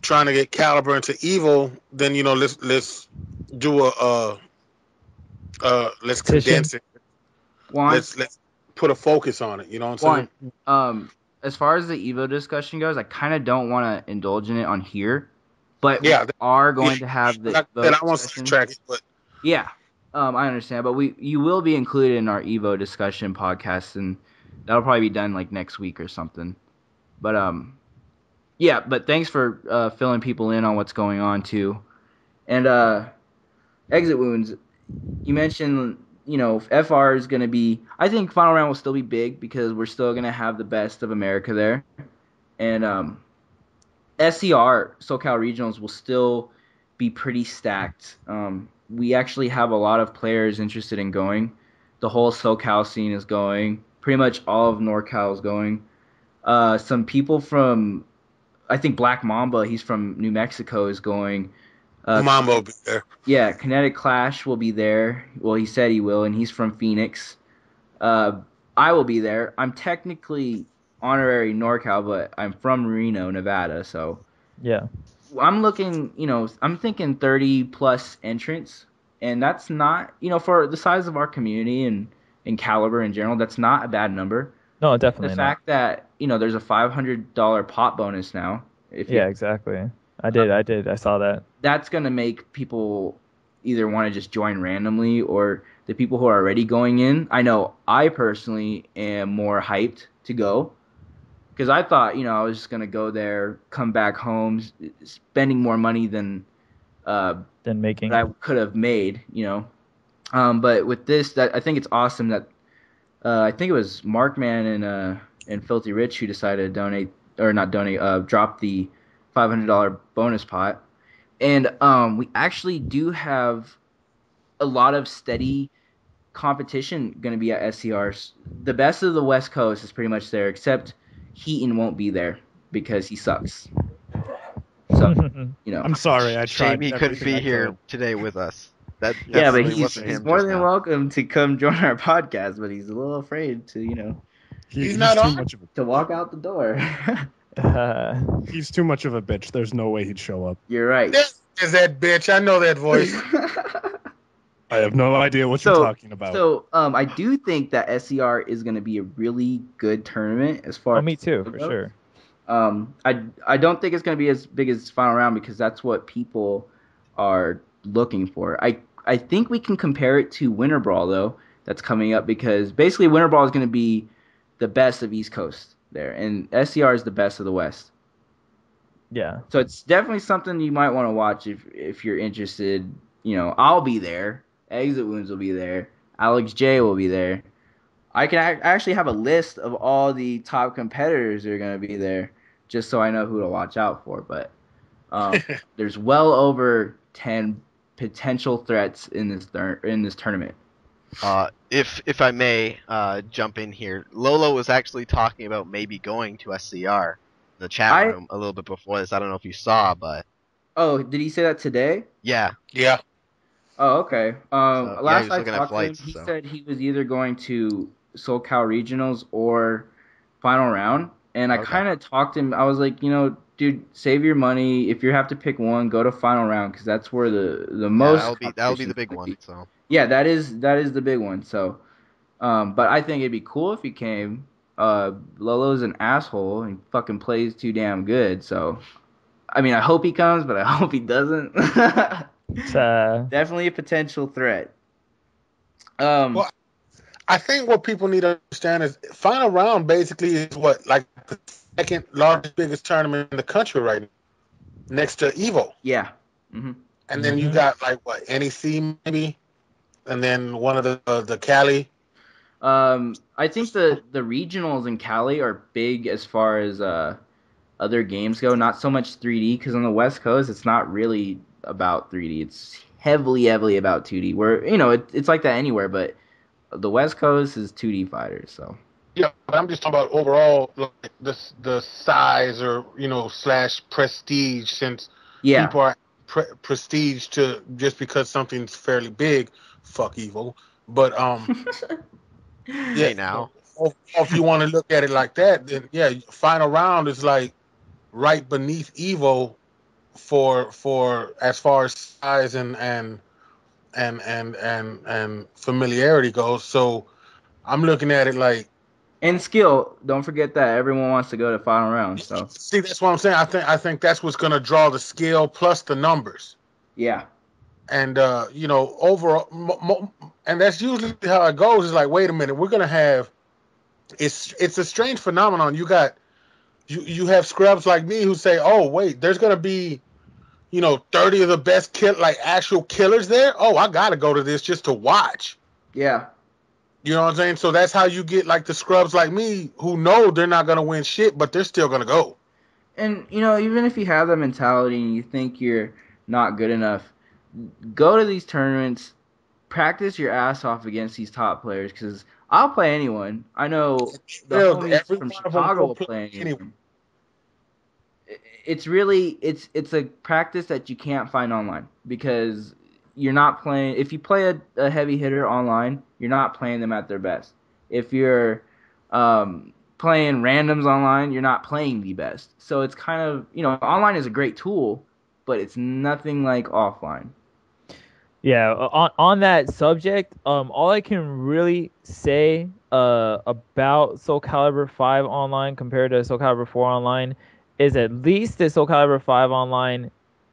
trying to get Caliber into Evil, then let's do let's Petition. condense it. Juan, Let's put a focus on it. You know what I'm saying? As far as the Evo discussion goes, I kind of don't want to indulge in it on here, but Yeah, we are going to have the like I Evo said, I want to discussion. sidetrack it, but Yeah, I understand, but you will be included in our Evo discussion podcast, and that'll probably be done like next week or something. But yeah. But thanks for filling people in on what's going on too. And Exit Wounds, you mentioned FR is going to be. I think final round will still be big because we're still going to have the best of America there, and SCR SoCal Regionals will still be pretty stacked. We actually have a lot of players interested in going. The whole SoCal scene is going. Pretty much all of NorCal is going. Some people from, I think Black Mamba, he's from New Mexico, is going. Mambo will be there. Yeah, Kinetic Clash will be there. Well, he said he will, and he's from Phoenix. I will be there. I'm technically honorary NorCal, but I'm from Reno, Nevada, so Yeah. I'm looking, I'm thinking 30 plus entrants, and that's not, for the size of our community and caliber in general, that's not a bad number. No, The definitely not. fact that, there's a $500 pot bonus now. Yeah, exactly. I did. I saw that. That's going to make people either want to just join randomly or the people who are already going in. I know I personally am more hyped to go because I thought, I was just going to go there, come back home, spending more money than making. I could have made, But with this, that I think it's awesome that I think it was Markman and Filthy Rich who decided to donate or not donate, drop the $500 bonus pot. And we actually do have a lot of steady competition going to be at SCRs. The best of the West Coast is pretty much there, except Heaton won't be there because he sucks. So, I'm sorry. I tried. Shame he couldn't everything be I here could. today with us. That yeah, but definitely he's wasn't him more just than now. welcome to come join our podcast, but he's a little afraid to, He's not too on? much of a to walk out the door. he's too much of a bitch. There's no way he'd show up. You're right. There's that bitch. I know that voice. I have no idea what you're talking about. So I do think that SCR is going to be a really good tournament as far as me too, for sure. I don't think it's going to be as big as final round because that's what people are looking for. I think we can compare it to Winter Brawl though. That's coming up because basically Winter Brawl is going to be the best of East Coast there, and SCR is the best of the West. Yeah. So it's definitely something you might want to watch if you're interested. You know, I'll be there. Exitwounds will be there. Alex J will be there. I actually have a list of all the top competitors that are going to be there, just so I know who to watch out for. But there's well over 10 potential threats in this tournament. If I may jump in here, Lolo was actually talking about maybe going to SCR, the chat room, a little bit before this. I don't know if you saw, but oh, did he say that today? Yeah. Oh, okay. Last I talked to him, he so. said he was either going to SoCal Regionals or Final Round, and I kind of talked to him. I was like, dude, save your money. If you have to pick one, go to Final Round because that's where the most. That'll be the big one. So. Yeah, that is the big one. So, but I think it'd be cool if he came. Lolo's an asshole and fucking plays too damn good. So, I mean, I hope he comes, but I hope he doesn't. Definitely a potential threat. Well, I think what people need to understand is Final Round basically is like the second largest, biggest tournament in the country right now, next to Evo. Yeah. Mm-hmm. And then you got NEC maybe, and then one of the Cali. I think the regionals in Cali are big as far as other games go. Not so much 3D because on the West Coast it's not really about 3D. It's heavily about 2D. Where it's like that anywhere, but the West Coast is 2D fighters. So yeah, but I'm just talking about overall the size or / prestige since people are prestige to just because something's fairly big. Fuck Evo, but yeah. Now, if you want to look at it like that, then yeah, Final Round is like right beneath Evo for as far as size and familiarity goes. So I'm looking at it like and skill. Don't forget that everyone wants to go to Final Round. So see, that's what I'm saying. I think that's what's going to draw the skill plus the numbers. Yeah. And overall, and that's usually how it goes. Is like, wait a minute, we're gonna have. It's a strange phenomenon. You have scrubs like me who say, oh wait, there's gonna be 30 of the best actual killers there. Oh, I gotta go to this just to watch. Yeah. You know what I'm saying? So that's how you get like the scrubs like me who know they're not gonna win shit, but they're still gonna go. And even if you have that mentality and you think you're not good enough, go to these tournaments, practice your ass off against these top players because I'll play anyone. I know the homies from Chicago will play anyone. It's really it's a practice that you can't find online because you're not playing. If you play a heavy hitter online, you're not playing them at their best. If you're playing randoms online, you're not playing the best. So it's kind of online is a great tool, but it's nothing like offline. Yeah, on that subject, all I can really say about Soul Calibur 5 online compared to Soul Calibur 4 online is at least the Soul Calibur 5 online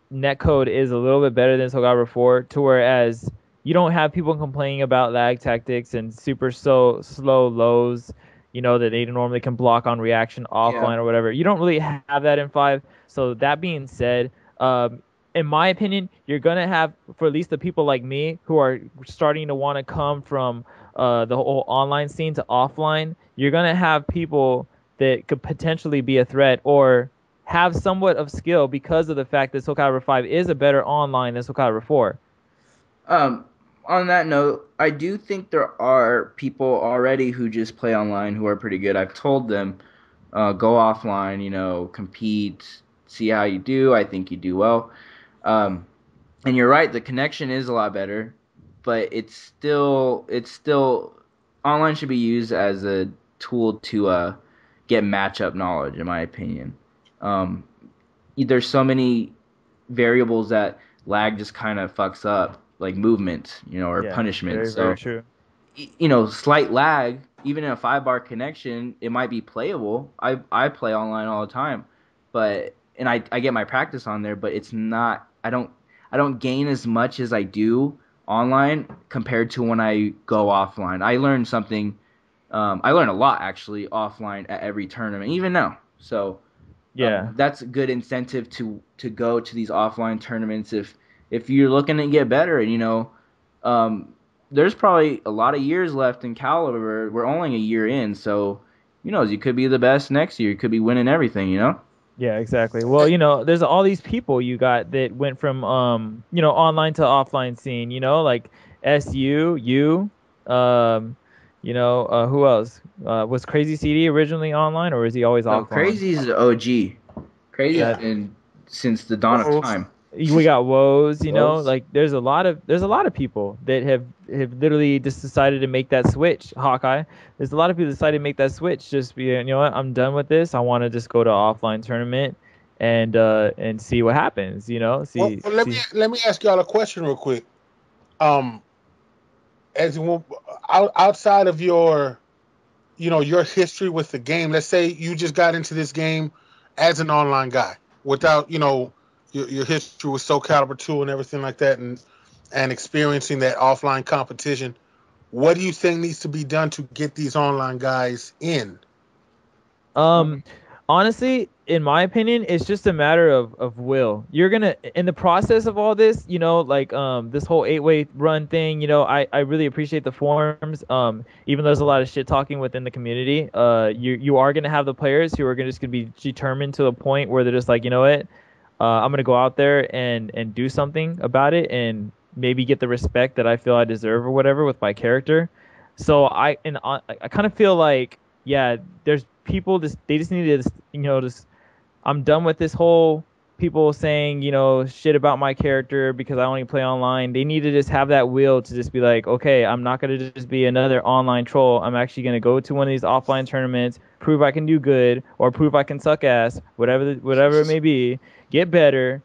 netcode is a little bit better than Soul Calibur 4, to whereas you don't have people complaining about lag tactics and super slow lows, that they normally can block on reaction offline or whatever. You don't really have that in 5. So that being said, in my opinion, you're going to have, for at least the people like me who are starting to want to come from the whole online scene to offline, you're going to have people that could potentially be a threat or have somewhat of skill because of the fact that Soul Calibur 5 is a better online than Soul Calibur 4. On that note, I do think there are people already who just play online who are pretty good. I've told them, go offline, compete, see how you do. I think you do well. And you're right, the connection is a lot better, but it's still online should be used as a tool to get matchup knowledge, in my opinion. There's so many variables that lag just kind of fucks up, like movement, or punishment. Very, So very true. Slight lag, even in a 5-bar connection, it might be playable. I play online all the time, and I get my practice on there, but it's not. I don't gain as much as I do online compared to when I go offline. I learn something. I learn a lot actually offline at every tournament, even now. So that's a good incentive to go to these offline tournaments if you're looking to get better. And there's probably a lot of years left in Caliber. We're only a year in, so you could be the best next year. You could be winning everything. Yeah, exactly. Well, there's all these people you got that went from online to offline scene. Like SU, who else? Was Crazy CD originally online, or is he always No, offline? Crazy's OG. Crazy's been since the dawn of time. We got woes, Woes. like there's a lot of people that have literally just decided to make that switch. Hawkeye, there's a lot of people that decided to make that switch. Just be, what, I'm done with this. I want to just go to offline tournament and see what happens. Well, let me ask y'all a question real quick. As outside of your history with the game, let's say you just got into this game as an online guy without your history with SoCal 2 and everything like that, and experiencing that offline competition. What do you think needs to be done to get these online guys in? Honestly, in my opinion, it's just a matter of will. You're gonna, in the process of all this, like this whole 8-way run thing, I really appreciate the forums. Even though there's a lot of shit talking within the community, you are gonna have the players who are just gonna be determined to the point where they're just like, what, I'm gonna go out there and do something about it and maybe get the respect that I feel I deserve or whatever with my character. So I kind of feel like, there's people they just need to just I'm done with this whole people saying shit about my character because I only play online. They need to just have that will to just be like, okay, I'm not going to just be another online troll. I'm actually going to go to one of these offline tournaments, prove I can do good or prove I can suck ass, whatever it may be, get better,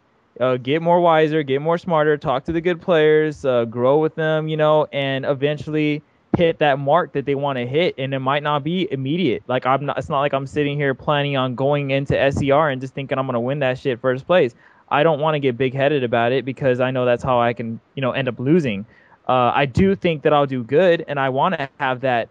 get more wiser, get more smarter, talk to the good players, grow with them, and eventually hit that mark that they want to hit. And it might not be immediate. Like it's not like I'm sitting here planning on going into SCR and just thinking I'm going to win that shit first place. I don't want to get big headed about it because I know that's how I can, end up losing. I do think that I'll do good, and I want to have that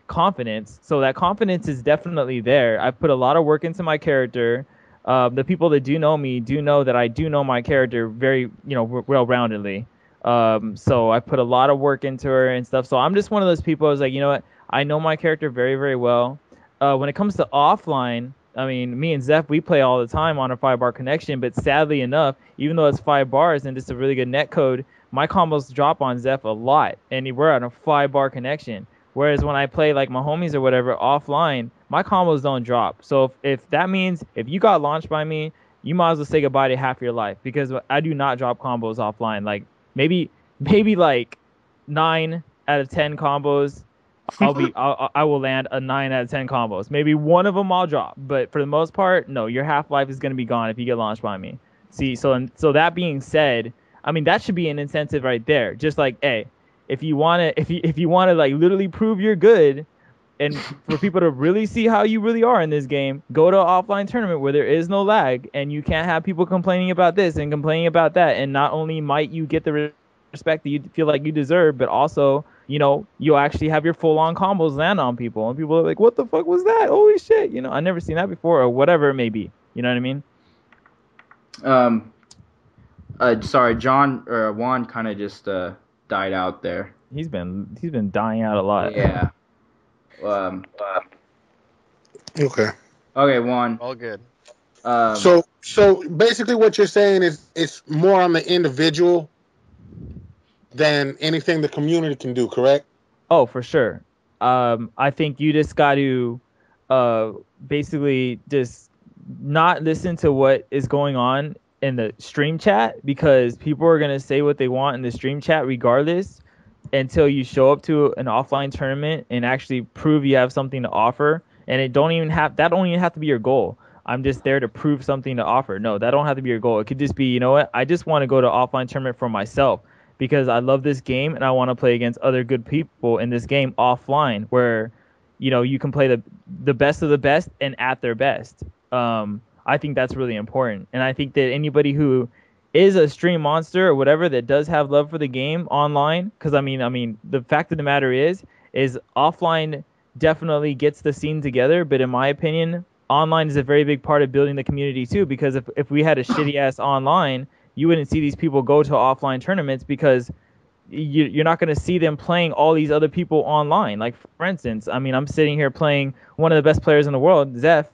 confidence. So that confidence is definitely there. I've put a lot of work into my character. The people that do know me do know that I do know my character very, well-roundedly. So I put a lot of work into her and stuff. So I'm just one of those people. I was like, you know what? I know my character very, very well. When it comes to offline, I mean, me and Zeph, we play all the time on a 5-bar connection. But sadly enough, even though it's 5 bars and it's a really good net code, my combos drop on Zeph a lot, and we're on a 5-bar connection. Whereas when I play like my homies or whatever offline, my combos don't drop. So if that means if you got launched by me, you might as well say goodbye to half your life because I do not drop combos offline. Like maybe like 9 out of 10 combos, I will land a 9 out of 10 combos. Maybe one of them I'll drop, but for the most part, no. Your half life is gonna be gone if you get launched by me. See, so that being said, I mean that should be an incentive right there. Just like, hey, if you wanna like literally prove you're good, and for people to really see how you really are in this game, go to an offline tournament where there is no lag, and you can't have people complaining about this and complaining about that. And not only might you get the respect that you feel like you deserve, but also, you'll actually have your full-on combos land on people. And people are like, what the fuck was that? Holy shit. I never seen that before, or whatever it may be. You know what I mean? Sorry, John or Juan kind of just died out there. He's been dying out a lot. Yeah. Okay. Okay, Juan. All good. So basically, what you're saying is it's more on the individual than anything the community can do, correct? Oh, for sure. I think you just got to basically just not listen to what is going on in the stream chat, because people are going to say what they want in the stream chat regardless. until you show up to an offline tournament and actually prove you have something to offer. And that don't even have to be your goal. I'm just there to prove something to offer. No, that don't have to be your goal. It could just be, you know what? I just want to go to offline tournament for myself because I love this game and I want to play against other good people in this game offline where, you can play the best of the best and at their best. I think that's really important. And I think that anybody who is a stream monster or whatever that does have love for the game online, because I mean, the fact of the matter is offline definitely gets the scene together, but in my opinion, online is a very big part of building the community too. Because if we had a shitty ass online, you wouldn't see these people go to offline tournaments because you're not going to see them playing all these other people online. Like for instance, I mean, I'm sitting here playing one of the best players in the world, Zeph.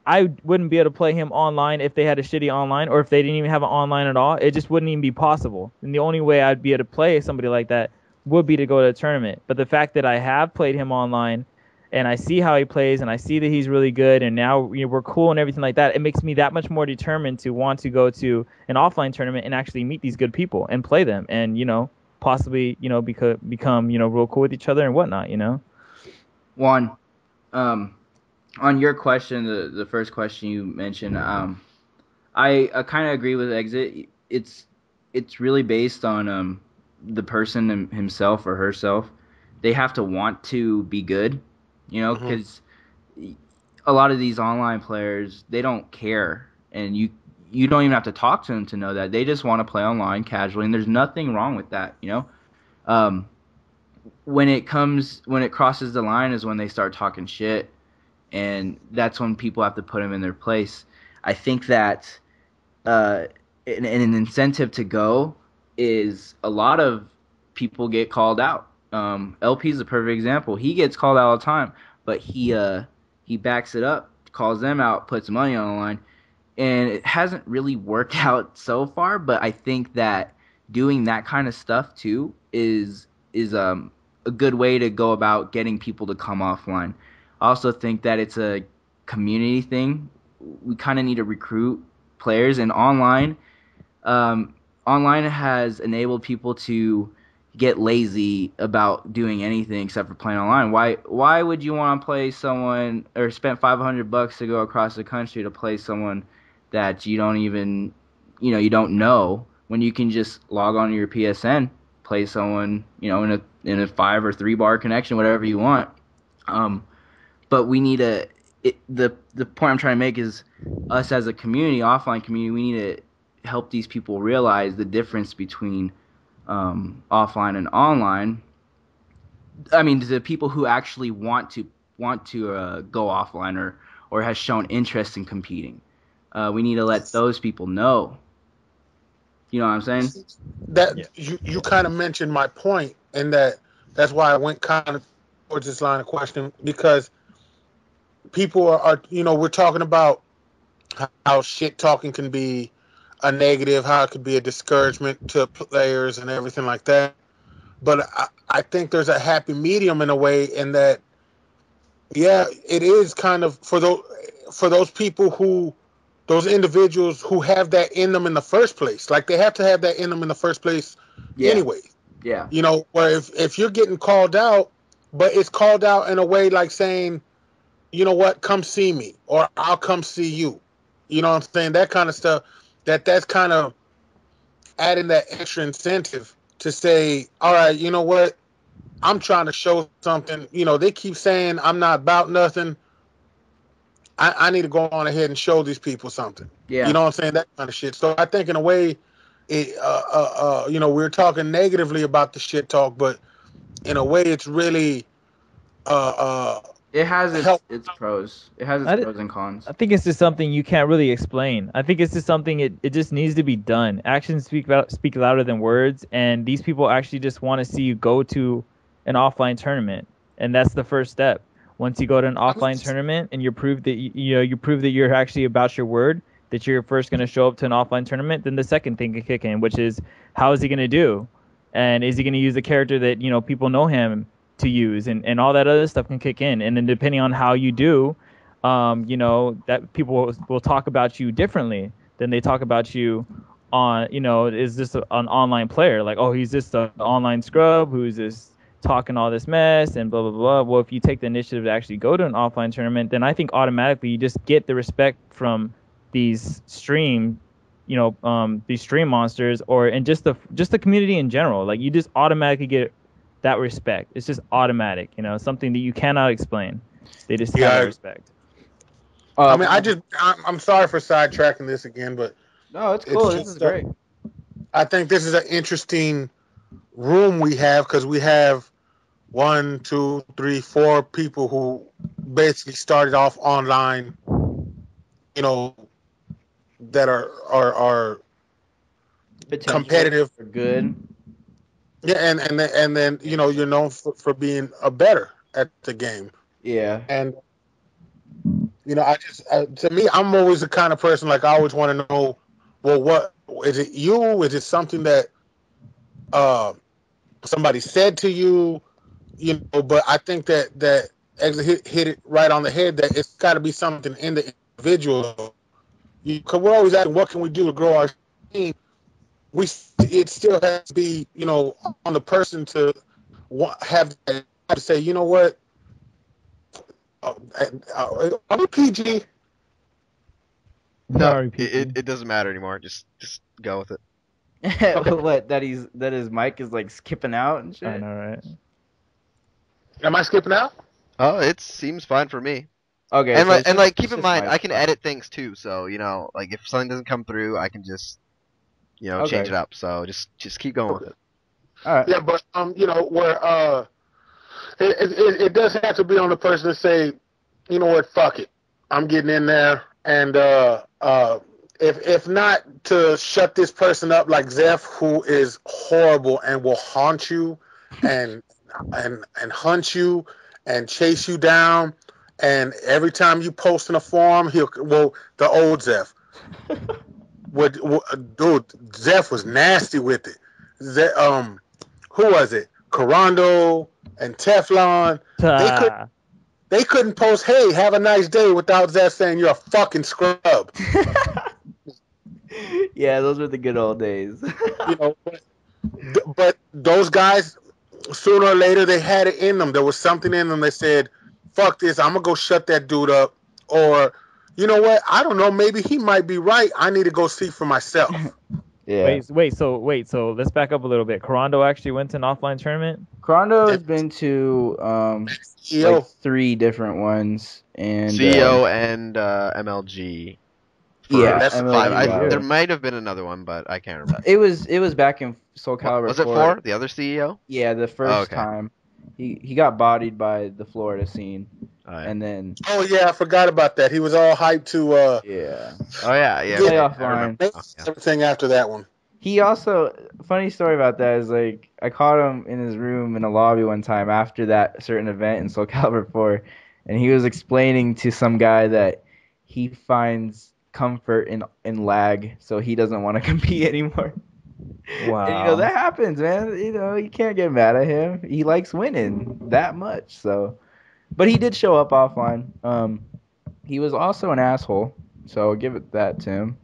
I wouldn't be able to play him online if they had a shitty online or if they didn't even have an online at all. It just wouldn't even be possible. And the only way I'd be able to play somebody like that would be to go to a tournament. But the fact that I have played him online and I see how he plays and I see that he's really good and now we're cool and everything like that, it makes me that much more determined to want to go to an offline tournament and actually meet these good people and play them and, possibly, become, real cool with each other and whatnot, Juan, on your question, the first question you mentioned, I kind of agree with Exit. It's really based on the person himself or herself. They have to want to be good, because a lot of these online players, they don't care, and you don't even have to talk to them to know that. They just want to play online casually, and there's nothing wrong with that, When it crosses the line is when they start talking shit, and that's when people have to put them in their place. I think that an incentive to go is a lot of people get called out. LP is a perfect example. He gets called out all the time, but he backs it up, calls them out, puts money on the line, and it hasn't really worked out so far. But I think that doing that kind of stuff too is a good way to go about getting people to come offline. I also think that it's a community thing. We kind of need to recruit players, and online has enabled people to get lazy about doing anything except for playing online. Why would you want to play someone or spend $500 to go across the country to play someone that you don't even, you don't know, when you can just log on to your PSN, play someone, in a 5 or 3 bar connection, whatever you want. But we need the point I'm trying to make is us as a community, offline community, we need to help these people realize the difference between offline and online. I mean, the people who actually want to go offline or has shown interest in competing. We need to let those people know. You know what I'm saying? That you kind of mentioned my point, and that's why I went kind of towards this line of question, because people are we're talking about how shit talking can be a negative, how it could be a discouragement to players and everything like that. But I think there's a happy medium in a way, in that, it is kind of for those people those individuals who have that in them in the first place. Like, they have to have that in them in the first place anyway. Yeah. Where if you're getting called out, but it's called out in a way like saying, you know what, come see me, or I'll come see you. You know what I'm saying? That kind of stuff, that's kind of adding that extra incentive to say, all right, you know what, I'm trying to show something. They keep saying I'm not about nothing. I need to go on ahead and show these people something. Yeah. You know what I'm saying? That kind of shit. So I think in a way, we're talking negatively about the shit talk, but in a way, it's really it has its pros. It has its pros and cons. I think it's just something you can't really explain. I think it's just something it just needs to be done. Actions speak louder than words, and these people actually just want to see you go to an offline tournament, and that's the first step. Once you go to an offline tournament and you prove that you prove that you're actually about your word, that you're first going to show up to an offline tournament, then the second thing can kick in, which is, how is he going to do, and is he going to use the character that people know him to use, and all that other stuff can kick in. And then depending on how you do, that people will talk about you differently than they talk about you on, is just an online player. Like, oh, he's just an online scrub who's just talking all this mess and blah, blah, blah. Well, if you take the initiative to actually go to an offline tournament, then I think automatically you just get the respect from these these stream monsters and just the community in general. Like, you just automatically get that respect. It's just automatic, something that you cannot explain. They just have that respect. I mean, I'm sorry for sidetracking this again, but no, it's cool. This is great. I think this is an interesting room we have because we have 1, 2, 3, 4 people who basically started off online, that are competitive, good. Yeah, and then you're known for being a better at the game. Yeah, and I just to me, I'm always the kind of person, like, I always want to know, well, what is it? Is it something that somebody said to you? But I think that Exit hit it right on the head, that it's got to be something in the individual. Because we're always asking, what can we do to grow our team? It still has to be, on the person to have to say, you know what? Are we PG? No, it doesn't matter anymore. Just go with it. What, that his mic is like skipping out and shit? I know, right? Am I skipping out? Oh, it seems fine for me. Okay, and like keep in mind, I can edit things too. So like if something doesn't come through, I can just change it up. So just keep going with it. All right. Yeah, but where it does have to be on the person to say, you know what, fuck it, I'm getting in there, and if not to shut this person up like Zeph, who is horrible and will haunt you and hunt you and chase you down, and every time you post in a forum, the old Zeph. Dude, Zeph was nasty with it. Who was it? Corando and Teflon. They couldn't post, "Hey, have a nice day," without Zeph saying, "You're a fucking scrub." Yeah, those were the good old days. But those guys, sooner or later, they had it in them. There was something in them that said, "Fuck this, I'm gonna go shut that dude up," or, you know what? I don't know. Maybe he might be right. I need to go see for myself. Yeah. Wait. So let's back up a little bit. Corando actually went to an offline tournament. Corando has been to like 3 different ones, and CEO and MLG. Yeah, MLG, there might have been another one, but I can't remember. It was back in SoCal. Was it 4? The other CEO? Yeah, the first time. He got bodied by the Florida scene. And then I forgot about that. He was all hyped to yeah. Oh yeah. Play offline. Everything after that one. He also, funny story about that is, like, I caught him in his room in a lobby one time after that certain event in SoCal before, and he was explaining to some guy that he finds comfort in lag, so he doesn't want to compete anymore. Wow. And, that happens, man. You can't get mad at him. He likes winning that much, so. But he did show up offline. He was also an asshole, so I'll give it that to him.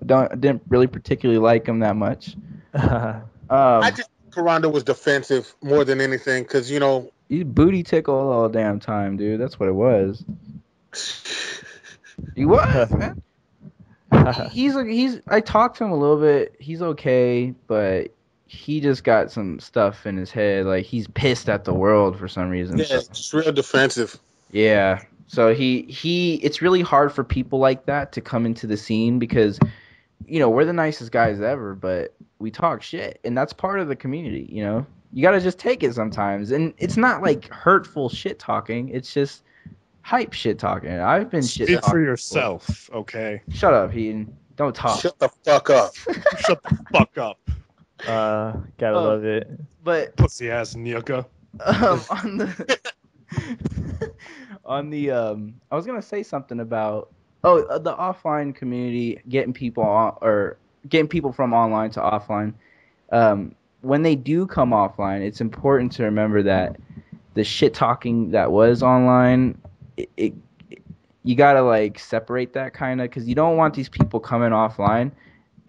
Didn't really particularly like him that much. I just Corando was defensive more than anything, because he booty tickled all the damn time, dude. That's what it was. He was, man. I talked to him a little bit. He's okay, but he just got some stuff in his head. Like, he's pissed at the world for some reason. Yeah, it's just real defensive. Yeah. So it's really hard for people like that to come into the scene because, we're the nicest guys ever, but we talk shit, and that's part of the community. You gotta just take it sometimes, and it's not like hurtful shit talking. It's just hype shit talking. I've been shit talking. Speak for yourself, before. Okay? Shut up, Heaton. Don't talk. Shut the fuck up. Shut the fuck up. Gotta love it. But pussy ass nigga. I was gonna say something about the offline community getting people from online to offline. When they do come offline, it's important to remember that the shit talking that was online, you gotta, like, separate that kind of, because you don't want these people coming offline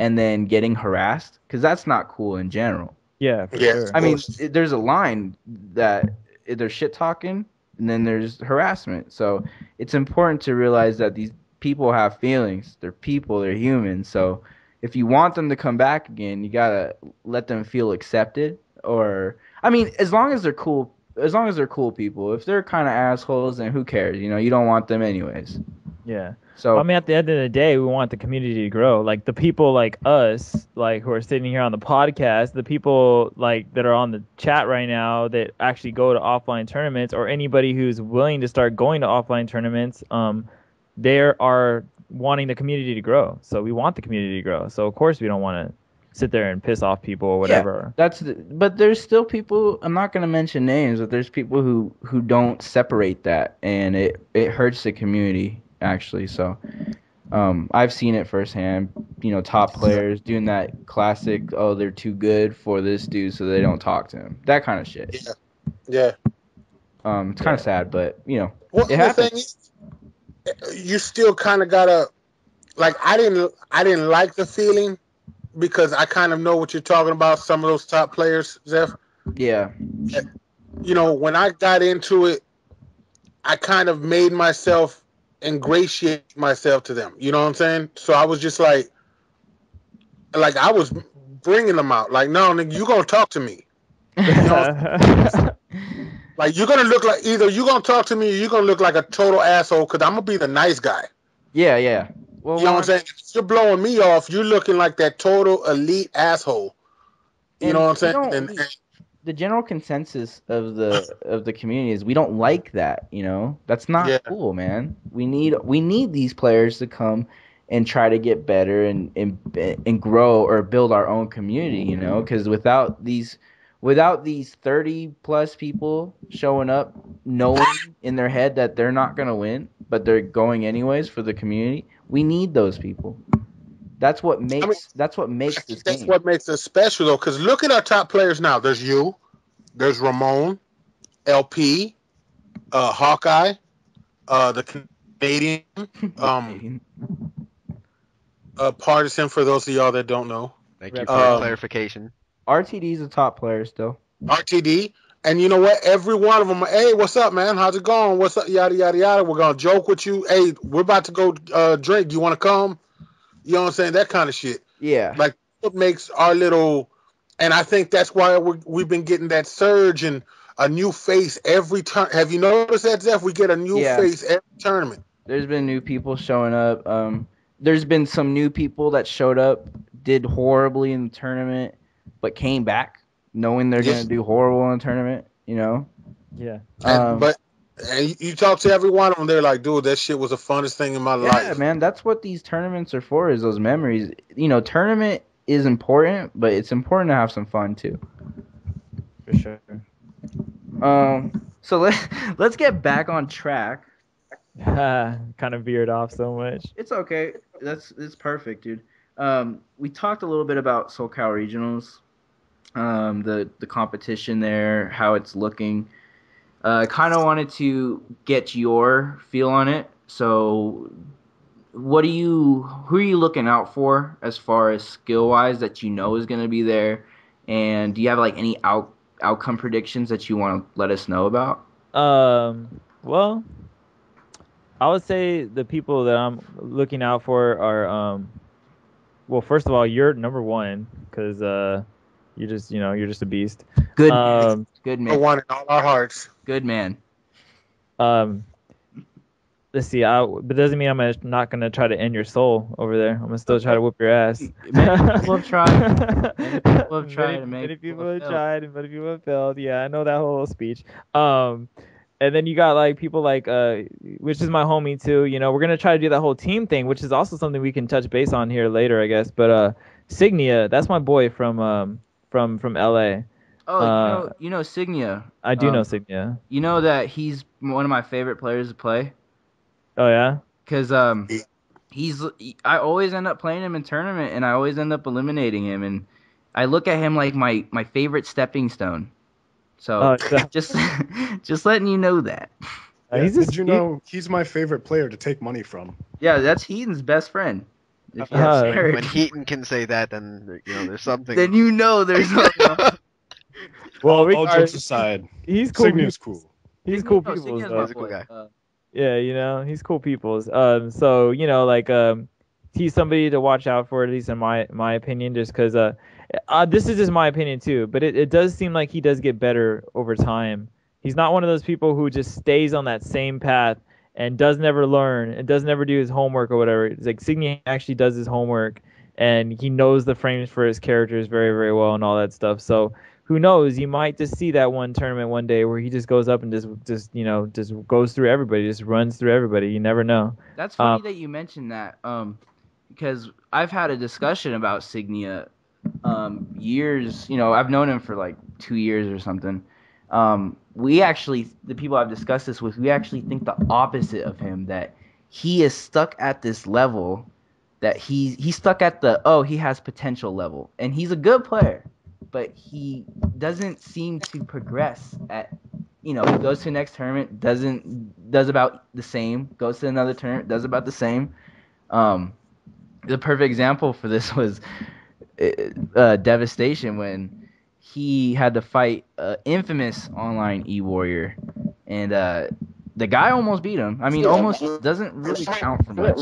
and then getting harassed, because that's not cool in general. Yeah, for Yeah. sure. I mean, there's a line that there's shit talking, and then there's harassment. So it's important to realize that these people have feelings. They're people. They're humans. So if you want them to come back again, you gotta let them feel accepted. Or I mean, as long as they're cool. As long as they're cool people. If they're kind of assholes, then who cares? You know, you don't want them anyways. Yeah. So I mean, at the end of the day, we want the community to grow. Like the people like us, like who are sitting here on the podcast, the people like that are on the chat right now that actually go to offline tournaments, or anybody who's willing to start going to offline tournaments, they are wanting the community to grow. So we want the community to grow. So of course we don't want to sit there and piss off people or whatever. yeah, but there's still people. I'm not gonna mention names, but there's people who don't separate that, and it hurts the community actually. So I've seen it firsthand. You know, top players doing that classic. Oh, they're too good for this dude, so they don't talk to him. That kind of shit. Yeah. It's kind of sad, but you know, Well, it the thing happens. is, you still kind of gotta like. I didn't like the feeling because I kind of know what you're talking about. Some of those top players, Zeph. Yeah. You know, when I got into it, I kind of made myself ingratiate myself to them. You know what I'm saying? So I was just like I was bringing them out. Like, no, nigga, you gonna talk to me. You know, like you're gonna look like either you gonna talk to me or you're gonna look like a total asshole because I'm gonna be the nice guy. Yeah. Well, You know what I'm saying? If you're blowing me off, you're looking like that total elite asshole. You know what I'm saying? The general consensus of the community is we don't like that. You know, that's not cool, man. We need these players to come and try to get better and grow or build our own community. You know, because without these 30 plus people showing up, knowing in their head that they're not gonna win, but they're going anyways for the community, we need those people. That's what makes this game. That's what makes it special, though. Because look at our top players now. There's you, there's Ramon, LP, Hawkeye, the Canadian, Partisan. For those of y'all that don't know, thank you for the clarification. RTD's a top player still. RTD, and you know what? Every one of them. Hey, what's up, man? How's it going? What's up? Yada yada yada. We're gonna joke with you. Hey, we're about to go drink. You want to come? You know what I'm saying? That kind of shit. Yeah. Like, what makes our little, and I think that's why we've been getting that surge and a new face every turn. Have you noticed that, Zeph? We get a new face every tournament. There's been new people showing up. There's been some new people that showed up, did horribly in the tournament, but came back knowing they're going to do horrible in the tournament, you know? Yeah. And you talk to every one of them, they're like, dude, that shit was the funnest thing in my life. Yeah, man, that's what these tournaments are for, is those memories. You know, tournament is important, but it's important to have some fun too. For sure. So let's get back on track. Kind of veered off so much. It's okay. It's perfect, dude. We talked a little bit about SoCal Regionals, the competition there, how it's looking. Kind of wanted to get your feel on it. So, who are you looking out for as far as skill wise that you know is going to be there, and do you have like any outcome predictions that you want to let us know about? Well, I would say the people that I'm looking out for are well, first of all, you're number one because you're just a beast. Good man. One in all our hearts. Good man. Let's see. But doesn't mean I'm not gonna try to end your soul over there. I'm gonna still try to whoop your ass. Many people have tried. Many people have tried, and many people have failed. Yeah, I know that whole speech. And then you got like people like which is my homie too. You know, we're gonna try to do that whole team thing, which is also something we can touch base on here later, I guess. But Signia, that's my boy from LA. Oh, you know Signia. I do know Signia. You know that he's one of my favorite players to play. Oh yeah. Because I always end up playing him in tournament, and I always end up eliminating him, and I look at him like my favorite stepping stone. So just letting you know that. Did you know he's my favorite player to take money from? Yeah, that's Heaton's best friend. If you have Uh, courage. When Heaton can say that, then there's something. Then you know there's something wrong. well, all jokes regardless, aside, he's cool. Signia's cool. He's cool No, peoples Signia's though. my He's a cool boy. guy. Yeah, he's cool peoples. So like he's somebody to watch out for, at least in my opinion, just because this is just my opinion too. But it does seem like he does get better over time. He's not one of those people who just stays on that same path and does never learn and does never do his homework or whatever. It's like Signia actually does his homework and he knows the frames for his characters very, very well and all that stuff. So who knows? You might just see that one tournament one day where he just goes up and just goes through everybody, just runs through everybody. You never know. That's funny that you mentioned that, because I've had a discussion about Signia, years. I've known him for like 2 years or something. We actually, the people I've discussed this with, we actually think the opposite of him. That he is stuck at this level, that he's stuck at he has potential level, and he's a good player, but he doesn't seem to progress he goes to the next tournament, does about the same, goes to another tournament, does about the same. The perfect example for this was Devastation, when he had to fight infamous online e-warrior, and the guy almost beat him. I mean, almost doesn't really count for much.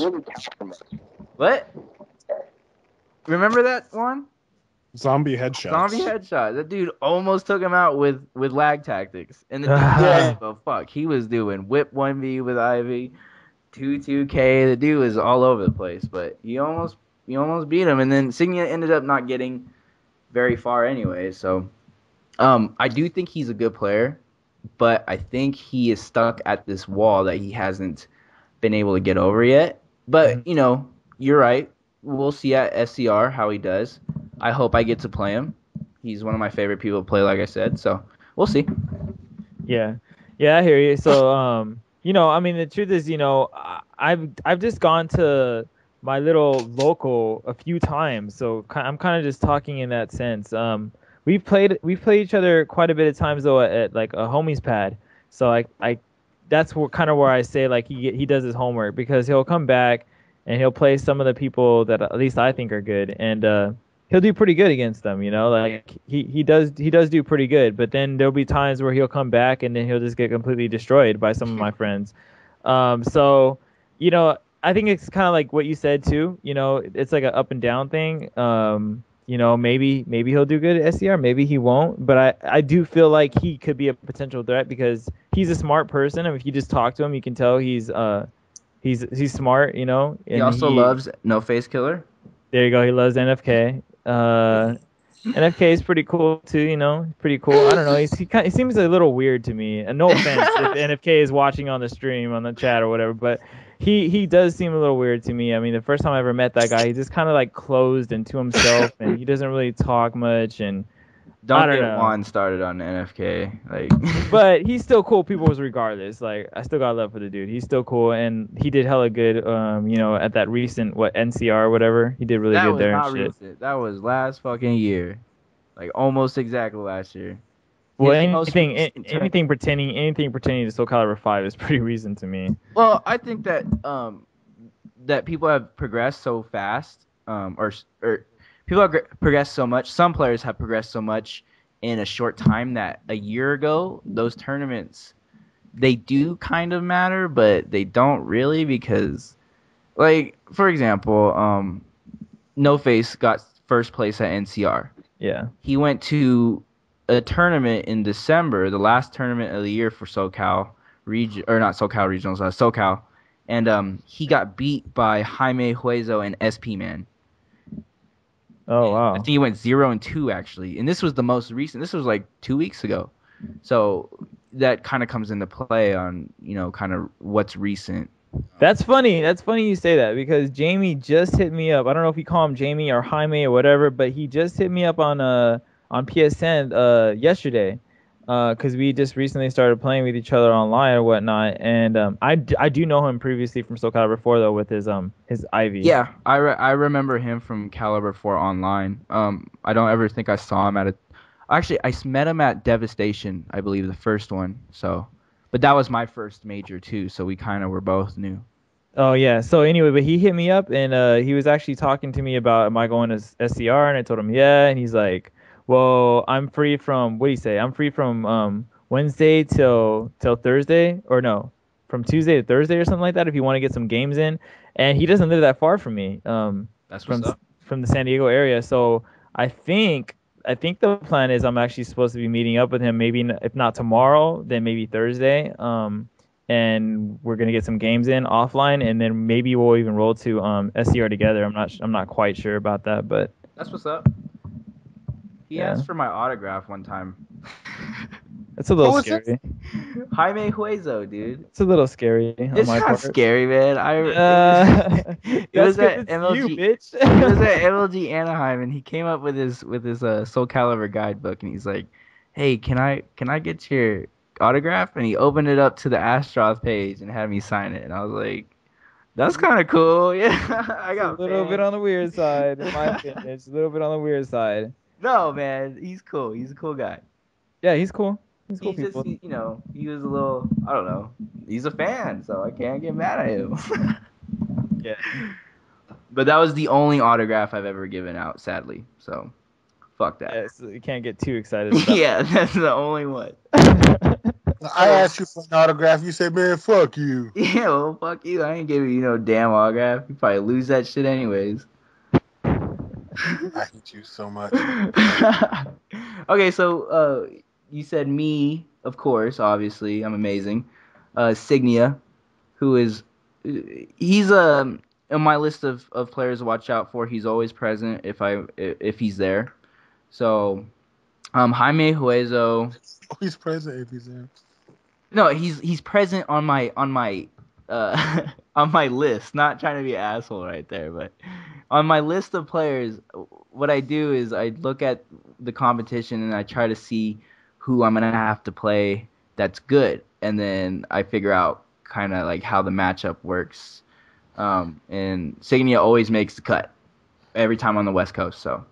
What? Remember that one? Zombie headshots. Zombie headshot. That dude almost took him out with lag tactics. And the dude didn't give a fuck. He was doing whip 1v with Ivy, 2-2K. The dude was all over the place, but he almost beat him. And then Signia ended up not getting very far anyway. So I do think he's a good player, but I think he is stuck at this wall that he hasn't been able to get over yet. But, you're right. We'll see at SCR how he does. I hope I get to play him. He's one of my favorite people to play, like I said. So we'll see. Yeah, I hear you. So I mean, the truth is, I've just gone to my little local a few times, so I'm kind of just talking in that sense. We've played each other quite a bit of times though at like a homie's pad. So I that's kind of where I say like he does his homework, because he'll come back and he'll play some of the people that at least I think are good, and he'll do pretty good against them. Like he does do pretty good. But then there'll be times where he'll come back and then he'll just get completely destroyed by some of my friends. So I think it's kind of like what you said too. It's like an up and down thing. Maybe he'll do good at SCR, maybe he won't. But I do feel like he could be a potential threat, because he's a smart person. I mean, if you just talk to him, you can tell he's smart. And he also loves No Face Killer. There you go. He loves NFK. NFK is pretty cool too. Pretty cool. I don't know. He seems a little weird to me. And no offense if NFK is watching on the stream, on the chat or whatever, but he does seem a little weird to me. I mean, the first time I ever met that guy, he just kind of like closed into himself, and he doesn't really talk much. And Don't get Juan started on NFK. But he's still cool people regardless. Like, I still got love for the dude. He's still cool, and he did hella good. At that recent NCR or whatever, he did really good there. That was not recent. That was last fucking year, like almost exactly last year. Well, anything pertaining to SoCal 5 is pretty recent to me. Well, I think that that people have progressed so fast, or people have progressed so much. Some players have progressed so much in a short time that a year ago, those tournaments, they do kind of matter, but they don't really, because, like, for example, No Face got first place at NCR. Yeah. He went to a tournament in December, the last tournament of the year for SoCal region, or not SoCal regionals, SoCal, and he got beat by Jaime Hueso and SP Man. Oh, wow. I think he went 0-2 actually, and this was the most recent. This was like 2 weeks ago, so that kind of comes into play on kind of what's recent. That's funny. That's funny you say that, because Jamie just hit me up. I don't know if you call him Jamie or Jaime or whatever, but he just hit me up on PSN yesterday, because we just recently started playing with each other online or whatnot, and I do know him previously from SoCal 4 though, with his Ivy. Yeah, I remember him from Caliber 4 online. I don't ever think I saw him actually I met him at Devastation, I believe, the first one. So, but that was my first major too, so we kind of were both new. Oh yeah. So anyway, but he hit me up and he was actually talking to me about am I going to SCR, and I told him yeah, and he's like, well, I'm free from what do you say? I'm free from Wednesday till Thursday, or no, from Tuesday to Thursday or something like that if you want to get some games in. And he doesn't live that far from me, That's from what's up. from the San Diego area. So I think the plan is I'm actually supposed to be meeting up with him, maybe if not tomorrow, then maybe Thursday. And we're gonna get some games in offline, and then maybe we'll even roll to SCR together. I'm not quite sure about that, but That's what's up. He yeah, asked for my autograph one time. it's a little Who is this? scary. Jaime Hueso, dude. It's a little scary on It's my not part. scary, man. It That's was because at it's you, MLG. bitch. It was at MLG Anaheim, and he came up with his Soul Calibur guidebook, and he's like, "Hey, can I get your autograph?" And he opened it up to the Astroth page and had me sign it, and I was like, "That's kind of cool." Yeah, I It's a got little bit fans. on the weird side, in my opinion. It's a little bit on the weird side. No, man, he's cool. He's a cool guy. Yeah, he's cool. He's cool He's just, people. he was a little, I don't know. He's a fan, so I can't get mad at him. Yeah. But that was the only autograph I've ever given out, sadly. So, fuck that. Yeah, so you can't get too excited about Yeah, that's the only one. it. I asked you for an autograph. You said, "Man, fuck you." Yeah, well, fuck you. I ain't giving you no damn autograph. You probably lose that shit anyways. I hate you so much. Okay, so you said me, of course, obviously. I'm amazing. Signia, who is he's on my list of players to watch out for. He's always present if he's there. So Jaime Hueso. He's present if he's there. No, he's present on my on my list. Not trying to be an asshole right there, but on my list of players, what I do is I look at the competition and I try to see who I'm gonna have to play that's good, and then I figure out kind of like how the matchup works. And Signia always makes the cut every time on the West Coast. So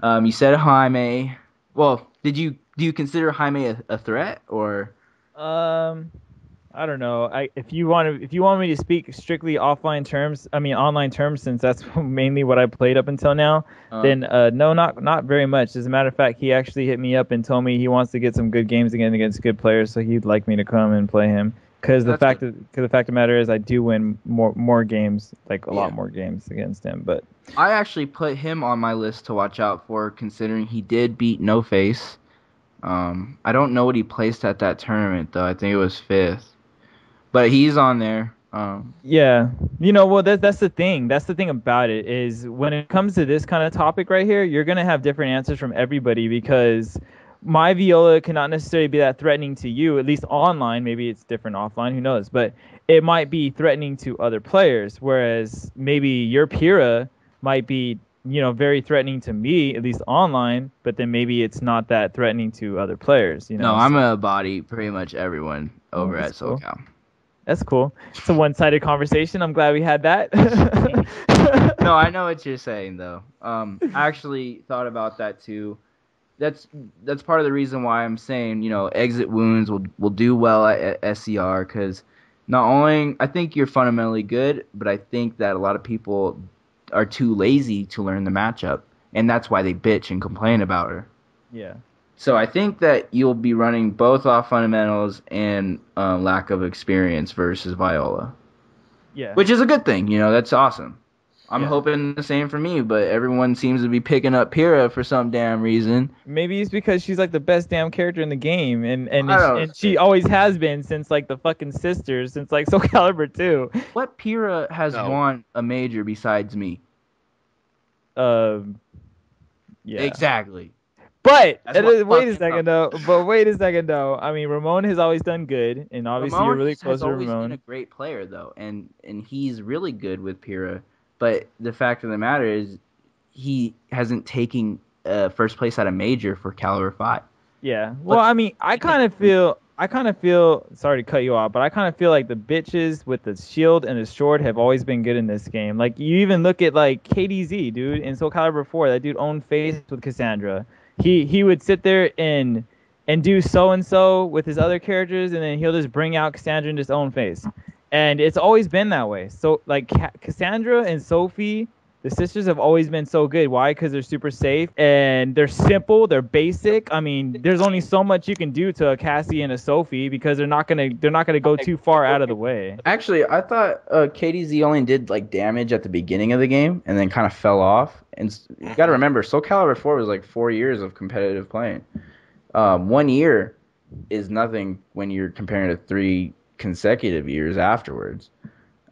you said Jaime. Well, do you consider Jaime a threat or? Um, I don't know. If you want me to speak strictly offline terms, I mean online terms, since that's mainly what I played up until now, then no, not very much. As a matter of fact, he actually hit me up and told me he wants to get some good games again against good players, so he'd like me to come and play him. Because the fact of the matter is, I do win more games, like a lot more games against him. But I actually put him on my list to watch out for, considering he did beat No Face. I don't know what he placed at that tournament though. I think it was 5th, but he's on there. yeah, well, that's the thing. That's the thing about it is when it comes to this kind of topic right here, you're gonna have different answers from everybody because my Viola cannot necessarily be that threatening to you, at least online. Maybe it's different offline. Who knows? But it might be threatening to other players, whereas maybe your Pyrrha might be very threatening to me, at least online, but then maybe it's not that threatening to other players, No, I'm gonna body pretty much everyone over at cool. SoCal. That's cool. It's a one-sided conversation. I'm glad we had that. No, I know what you're saying though. I actually thought about that too. That's part of the reason why I'm saying, Exitwounds will do well at SCR, because not only I think you're fundamentally good, but I think that a lot of people are too lazy to learn the matchup, and that's why they bitch and complain about her. Yeah. So I think that you'll be running both off fundamentals and lack of experience versus Viola. Yeah. Which is a good thing, that's awesome. I'm Yeah. hoping the same for me, but everyone seems to be picking up Pyrrha for some damn reason. Maybe it's because she's like the best damn character in the game, and she think- always has been since like the fucking sisters, since like Soul Calibur 2. What Pyrrha has No. won a major besides me? Yeah. Exactly. But That's what wait a fucked second though. But wait a second though. I mean, Ramon has always done good, and obviously you're really close has to always Ramon. been a great player though, and he's really good with Pyrrha. But the fact of the matter is, he hasn't taken first place at a major for Caliber 5. Yeah. Well, I mean, I kind of feel. Sorry to cut you off, but I kind of feel like the bitches with the shield and the sword have always been good in this game. Like you even look at like KDZ, dude, in Soul Calibur 4. That dude owned face with Cassandra. He would sit there and do so and so with his other characters, and then he'll just bring out Cassandra and just own face. And it's always been that way. So like Cassandra and Sophie, the sisters have always been so good. Why? Because they're super safe and they're simple. They're basic. I mean, there's only so much you can do to a Cassie and a Sophie because they're not gonna go too far out of the way. Actually, I thought KDZ only did like damage at the beginning of the game and then kind of fell off. And you got to remember, Soul Calibur 4 was like 4 years of competitive playing. 1 year is nothing when you're comparing to 3 consecutive years afterwards.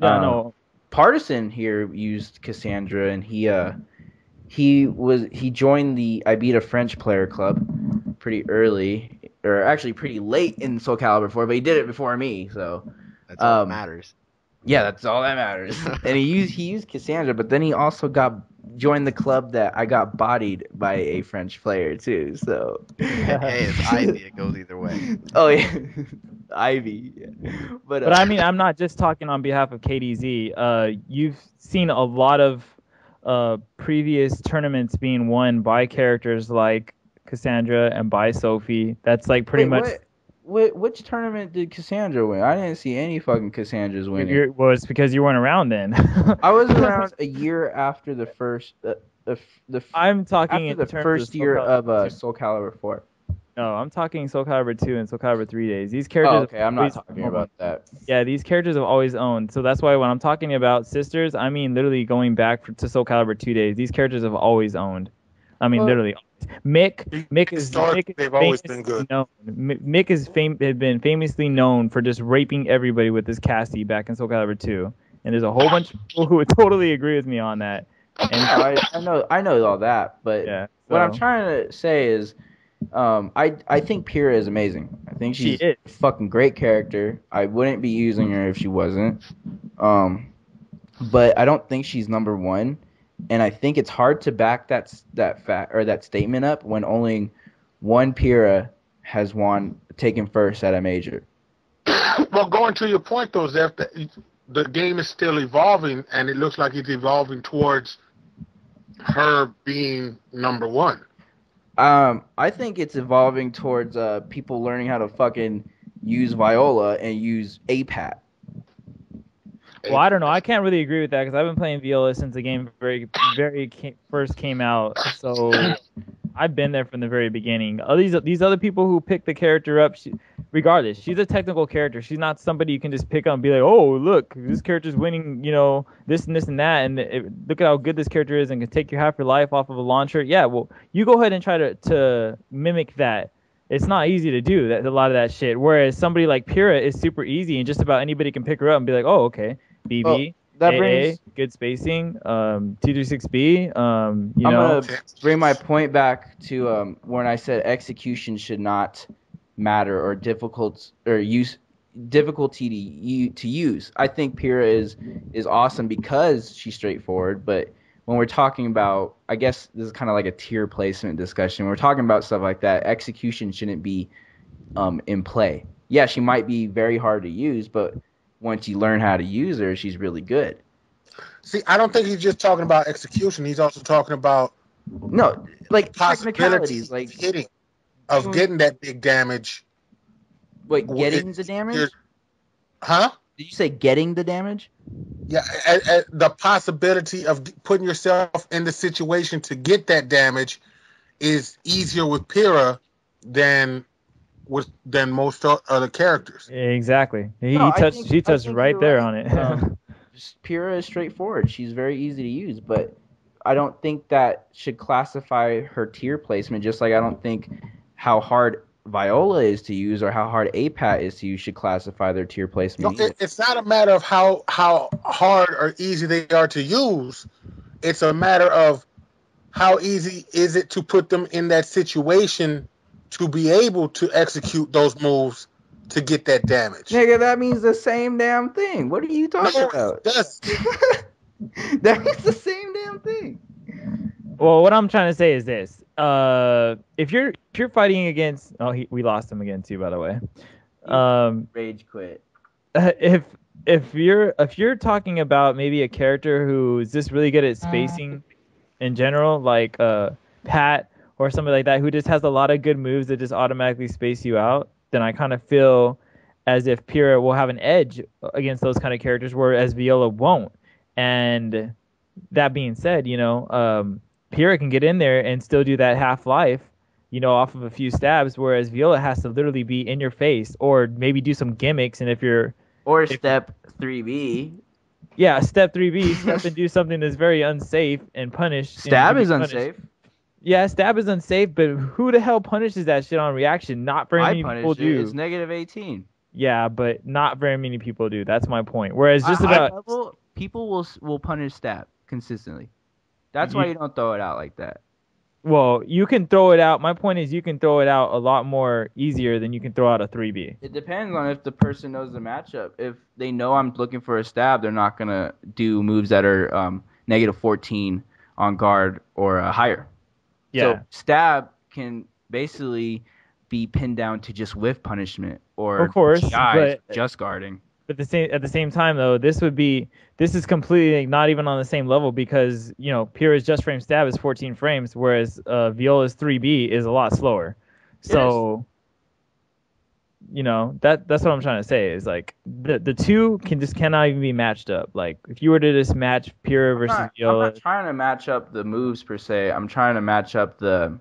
Yeah, no. Partisan here used Cassandra, and he joined the Ibita French player club pretty early, or actually pretty late in Soul Calibur 4, but he did it before me, so that's all that matters. Yeah, that's all that matters. And he used Cassandra, but then he also joined the club that I got bodied by a French player too. So hey, it's Ivy. It goes either way. Oh yeah, Ivy. Yeah. But I mean, I'm not just talking on behalf of KDZ. You've seen a lot of previous tournaments being won by characters like Cassandra and by Sophie. That's like pretty much. Which tournament did Cassandra win? I didn't see any fucking Cassandras winning. Well, it's because you weren't around then. I was around a year after the first. I'm talking after the first year of Soul Calibur 4. No, I'm talking Soul Calibur 2 and Soul Calibur 3 days. These characters. Oh, okay, I'm not talking about that. Yeah, these characters have always owned. So that's why when I'm talking about sisters, I mean literally going back to Soul Calibur 2 days. These characters have always owned. I mean, literally. Mick they've always been good. Mick had been famously known for just raping everybody with his Cassie back in Soul Calibur 2. And there's a whole bunch of people who would totally agree with me on that. And I know all that, but yeah, what I'm trying to say is I think Pyrrha is amazing. I think she's a fucking great character. I wouldn't be using her if she wasn't. But I don't think she's number one. And I think it's hard to back that statement up when only one Pyrrha has taken first at a major. Well, going to your point though, Zeph, the game is still evolving, and it looks like it's evolving towards her being number one. I think it's evolving towards people learning how to fucking use Viola and use APAT. Well, I don't know. I can't really agree with that because I've been playing Viola since the game first came out. So I've been there from the very beginning. These other people who pick the character up, regardless, she's a technical character. She's not somebody you can just pick up and be like, oh, look, this character's winning, this and this and that, and look at how good this character is and can take half your life off of a launcher. Yeah, well, you go ahead and try to mimic that. It's not easy to do a lot of that shit. Whereas somebody like Pyrrha is super easy and just about anybody can pick her up and be like, oh, okay. BB, AA, good spacing, T36B, I'm going to bring my point back to when I said execution should not matter or difficulty to use. I think Pyrrha is awesome because she's straightforward, but when we're talking about, I guess this is kind of like a tier placement discussion. When we're talking about stuff like that, execution shouldn't be in play. Yeah, she might be very hard to use, but once you learn how to use her, she's really good. See, I don't think he's just talking about execution. He's also talking about technicalities, like hitting, getting that big damage. Wait, getting the damage? Huh? Did you say getting the damage? Yeah, the possibility of putting yourself in the situation to get that damage is easier with Pyrrha than most other characters. Exactly. He touched right there on it. Pyrrha is straightforward. She's very easy to use, but I don't think that should classify her tier placement, just like I don't think how hard Viola is to use or how hard APAT is to use should classify their tier placement. No, it's not a matter of how hard or easy they are to use. It's a matter of how easy is it to put them in that situation to be able to execute those moves to get that damage. Nigga, that means the same damn thing. What are you talking about? It does. That means the same damn thing. Well, what I'm trying to say is this: if you're fighting against, we lost him again too, by the way. Rage quit. If you're talking about maybe a character who's just really good at spacing in general, like Pat or somebody like that, who just has a lot of good moves that just automatically space you out, then I kind of feel as if Pyrrha will have an edge against those kind of characters, whereas Viola won't. And that being said, Pyrrha can get in there and still do that Half-Life, off of a few stabs, whereas Viola has to literally be in your face or maybe do some gimmicks. And or step 3B. Yeah, step 3B, step and do something that's very unsafe and punished. Stab is unsafe. Yeah, stab is unsafe, but who the hell punishes that shit on reaction? Not very many people do. It's -18. Yeah, but not very many people do. That's my point. Whereas people will punish stab consistently. That's why you don't throw it out like that. Well, you can throw it out. My point is you can throw it out a lot more easier than you can throw out a 3B. It depends on if the person knows the matchup. If they know I'm looking for a stab, they're not going to do moves that are -14 on guard or higher. Yeah. So stab can basically be pinned down to just whiff punishment or of course, but just guarding. But at the same time, though, this is completely not even on the same level because, Pyrrha's just frame stab is 14 frames, whereas Viola's 3B is a lot slower. So, that's what I'm trying to say is like the two cannot even be matched up. Like if you were to just match Pyrrha versus Viola. I'm not trying to match up the moves per se. I'm trying to match up the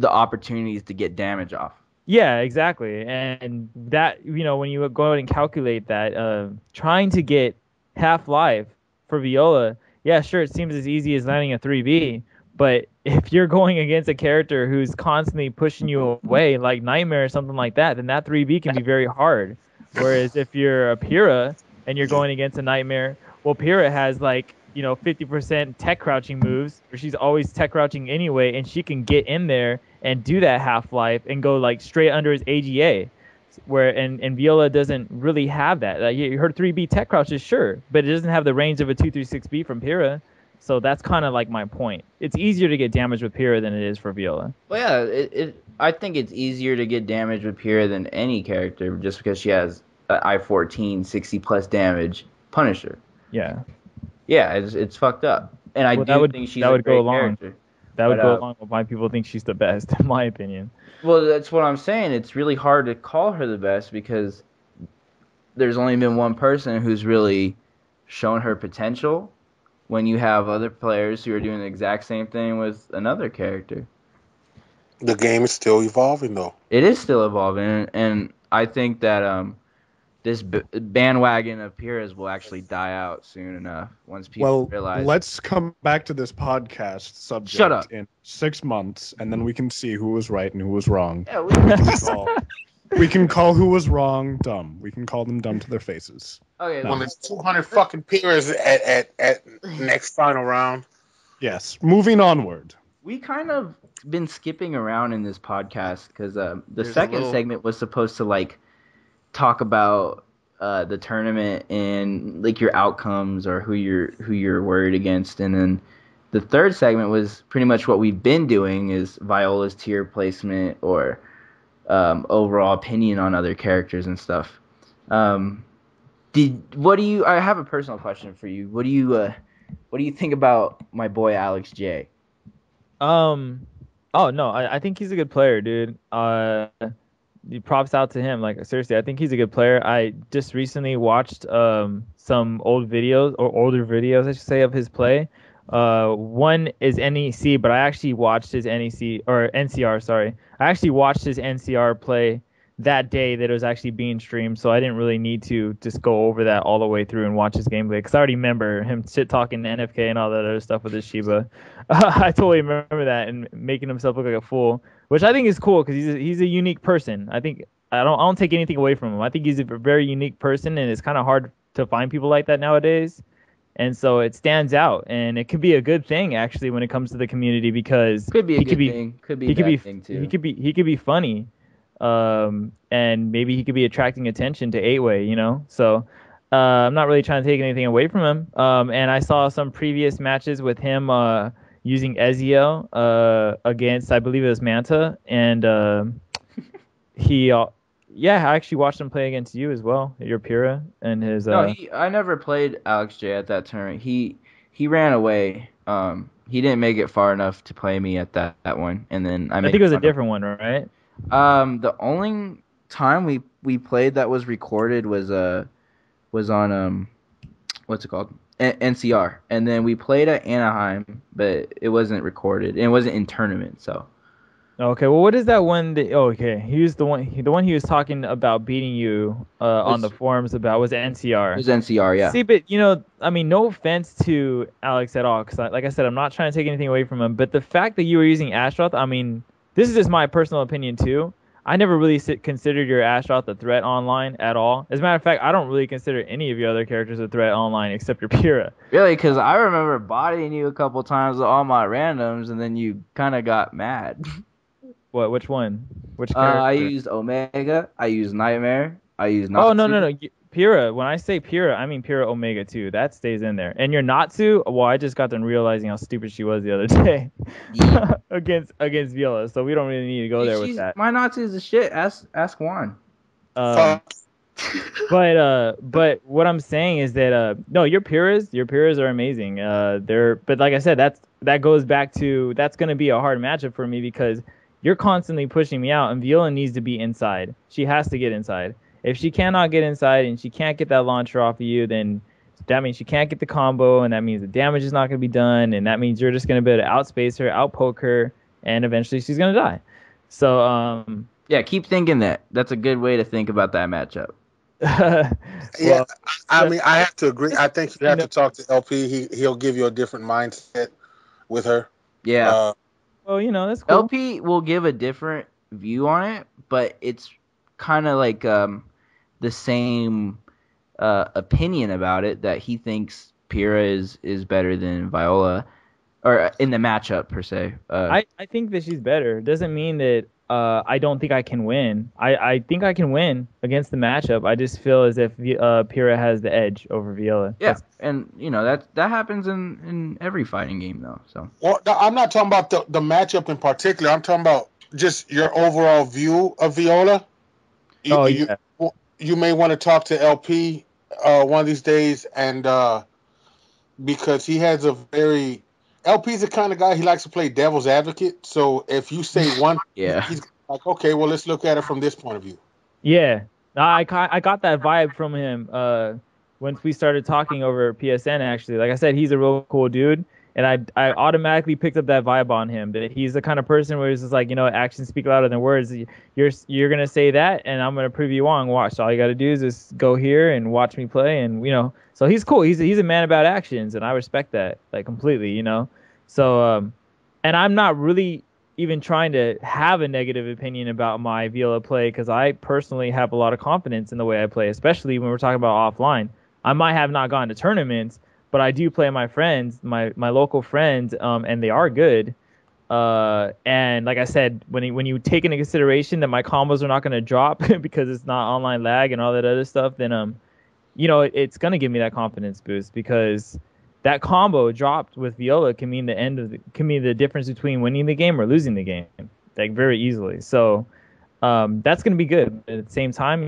opportunities to get damage off. Yeah, exactly. And that, when you go out and calculate that, trying to get Half-Life for Viola, yeah, sure, it seems as easy as landing a 3B, but if you're going against a character who's constantly pushing you away, like Nightmare or something like that, then that 3B can be very hard. Whereas if you're a Pyrrha and you're going against a Nightmare, well, Pyrrha has 50% tech crouching moves, where she's always tech crouching anyway, and she can get in there and do that Half-Life and go straight under his AGA, and Viola doesn't really have that. Her 3B tech crouch is sure, but it doesn't have the range of a 236B from Pyrrha. So that's kind of my point. It's easier to get damage with Pyrrha than it is for Viola. Well, yeah, I think it's easier to get damage with Pyrrha than any character just because she has an I-14 60 plus damage Punisher. Yeah. Yeah, it's fucked up, and I think she's a great character. That would go along with why people think she's the best, in my opinion. Well, that's what I'm saying. It's really hard to call her the best because there's only been one person who's really shown her potential when you have other players who are doing the exact same thing with another character. The game is still evolving, though. It is still evolving, and I think that this bandwagon of Pyrrha's will actually die out soon enough once people realize. Let's come back to this podcast subject Shut up. in 6 months, and then we can see who was right and who was wrong. Yeah, we can call who was wrong dumb. We can call them dumb to their faces. Okay. When it's 200 fucking Pyrrhas at next final round. Yes. Moving onward. We kind of been skipping around in this podcast because the second segment was supposed to talk about the tournament and your outcomes or who you're worried against, and then the third segment was pretty much what we've been doing is Viola's tier placement or overall opinion on other characters and stuff. I have a personal question for you. What do you think about my boy Alex J? Oh no, I think he's a good player, dude. Props out to him. Seriously, I think he's a good player. I just recently watched some older videos, I should say, of his play. One is NEC, but I actually watched his NCR. Sorry, I actually watched his NCR play that day that it was actually being streamed, so I didn't really need to just go over that all the way through and watch his gameplay because I already remember him shit talking NFK and all that other stuff with his Shiba. I totally remember that and making himself look like a fool, which I think is cool because he's a unique person. I don't take anything away from him. I think he's a very unique person, and it's kind of hard to find people like that nowadays. And so it stands out, and it could be a good thing actually when it comes to the community because could be a good thing. Could be a bad thing too. He could be funny. And maybe he could be attracting attention to 8-Way, So I'm not really trying to take anything away from him. And I saw some previous matches with him using Ezreal against, I believe it was Manta, and I actually watched him play against you as well, your Pyrrha, and his. No, I never played Alex J at that tournament. He ran away. He didn't make it far enough to play me at that one, and then I think it was a different one, right? The only time we we played that was recorded was on what's it called? NCR, and then we played at Anaheim, but it wasn't recorded and it wasn't in tournament. So Okay, well, what is that one that? Oh, okay, he was the one he was talking about beating you on the forums about was it NCR. was NCR, yeah. See, but I mean, no offense to Alex at all, because like I said, I'm not trying to take anything away from him. But the fact that you were using Astroth, I mean, this is just my personal opinion too. I never really considered your Astroth a threat online at all. As a matter of fact, I don't really consider any of your other characters a threat online except your Pyrrha. Really, because I remember bodying you a couple times with all my randoms, and then you kind of got mad. What? Which one? Which I character? used Omega. I used Nightmare. I used Oh, Natsu. no. Pyrrha. When I say Pyrrha, I mean Pyrrha Omega too. That stays in there. And your Natsu, well, I just got done realizing how stupid she was the other day Yeah. against Viola. So we don't really need to go there with that. My Natsu is a shit. Ask Juan. Fuck. But what I'm saying is that no, your Pyrrhas are amazing. But like I said, that goes back to that's gonna be a hard matchup for me because you're constantly pushing me out, and Viola needs to be inside. She has to get inside. If she cannot get inside and she can't get that launcher off of you, then that means she can't get the combo, and that means the damage is not going to be done, and that means you're just going to be able to outspace her, outpoke her, and eventually she's going to die. So, yeah, keep thinking that. That's a good way to think about that matchup. Yeah, I mean, I have to agree. I think you have to talk to LP. He'll give you a different mindset with her. Yeah. Well, that's cool. LP will give a different view on it, but it's kind of like the same opinion about it, that he thinks Pyrrha is better than Viola, or in the matchup per se. I think that she's better. Doesn't mean that I don't think I can win. I think I can win against the matchup. I just feel as if Pyrrha has the edge over Viola. Yeah, and that happens in every fighting game though. So well, I'm not talking about the matchup in particular. I'm talking about just your overall view of Viola. You may want to talk to LP one of these days, and because he has a very LP's the kind of guy, he likes to play devil's advocate. So if you say one, he's like, okay, well, let's look at it from this point of view. Yeah, I got that vibe from him once we started talking over PSN. Actually, like I said, he's a real cool dude, and I automatically picked up that vibe on him. That he's the kind of person where he's just like, actions speak louder than words. You're gonna say that, and I'm gonna prove you wrong. Watch. All you gotta do is just go here and watch me play, and So he's cool. He's a man about actions, and I respect that like completely. So and I'm not really even trying to have a negative opinion about my Viola play because I personally have a lot of confidence in the way I play, especially when we're talking about offline. I might have not gone to tournaments, but I do play my friends, my local friends, and they are good. And like I said, when you take into consideration that my combos are not going to drop because it's not online lag and all that other stuff, then it's going to give me that confidence boost because that combo dropped with Viola can mean the difference between winning the game or losing the game, like very easily. So that's going to be good. At the same time,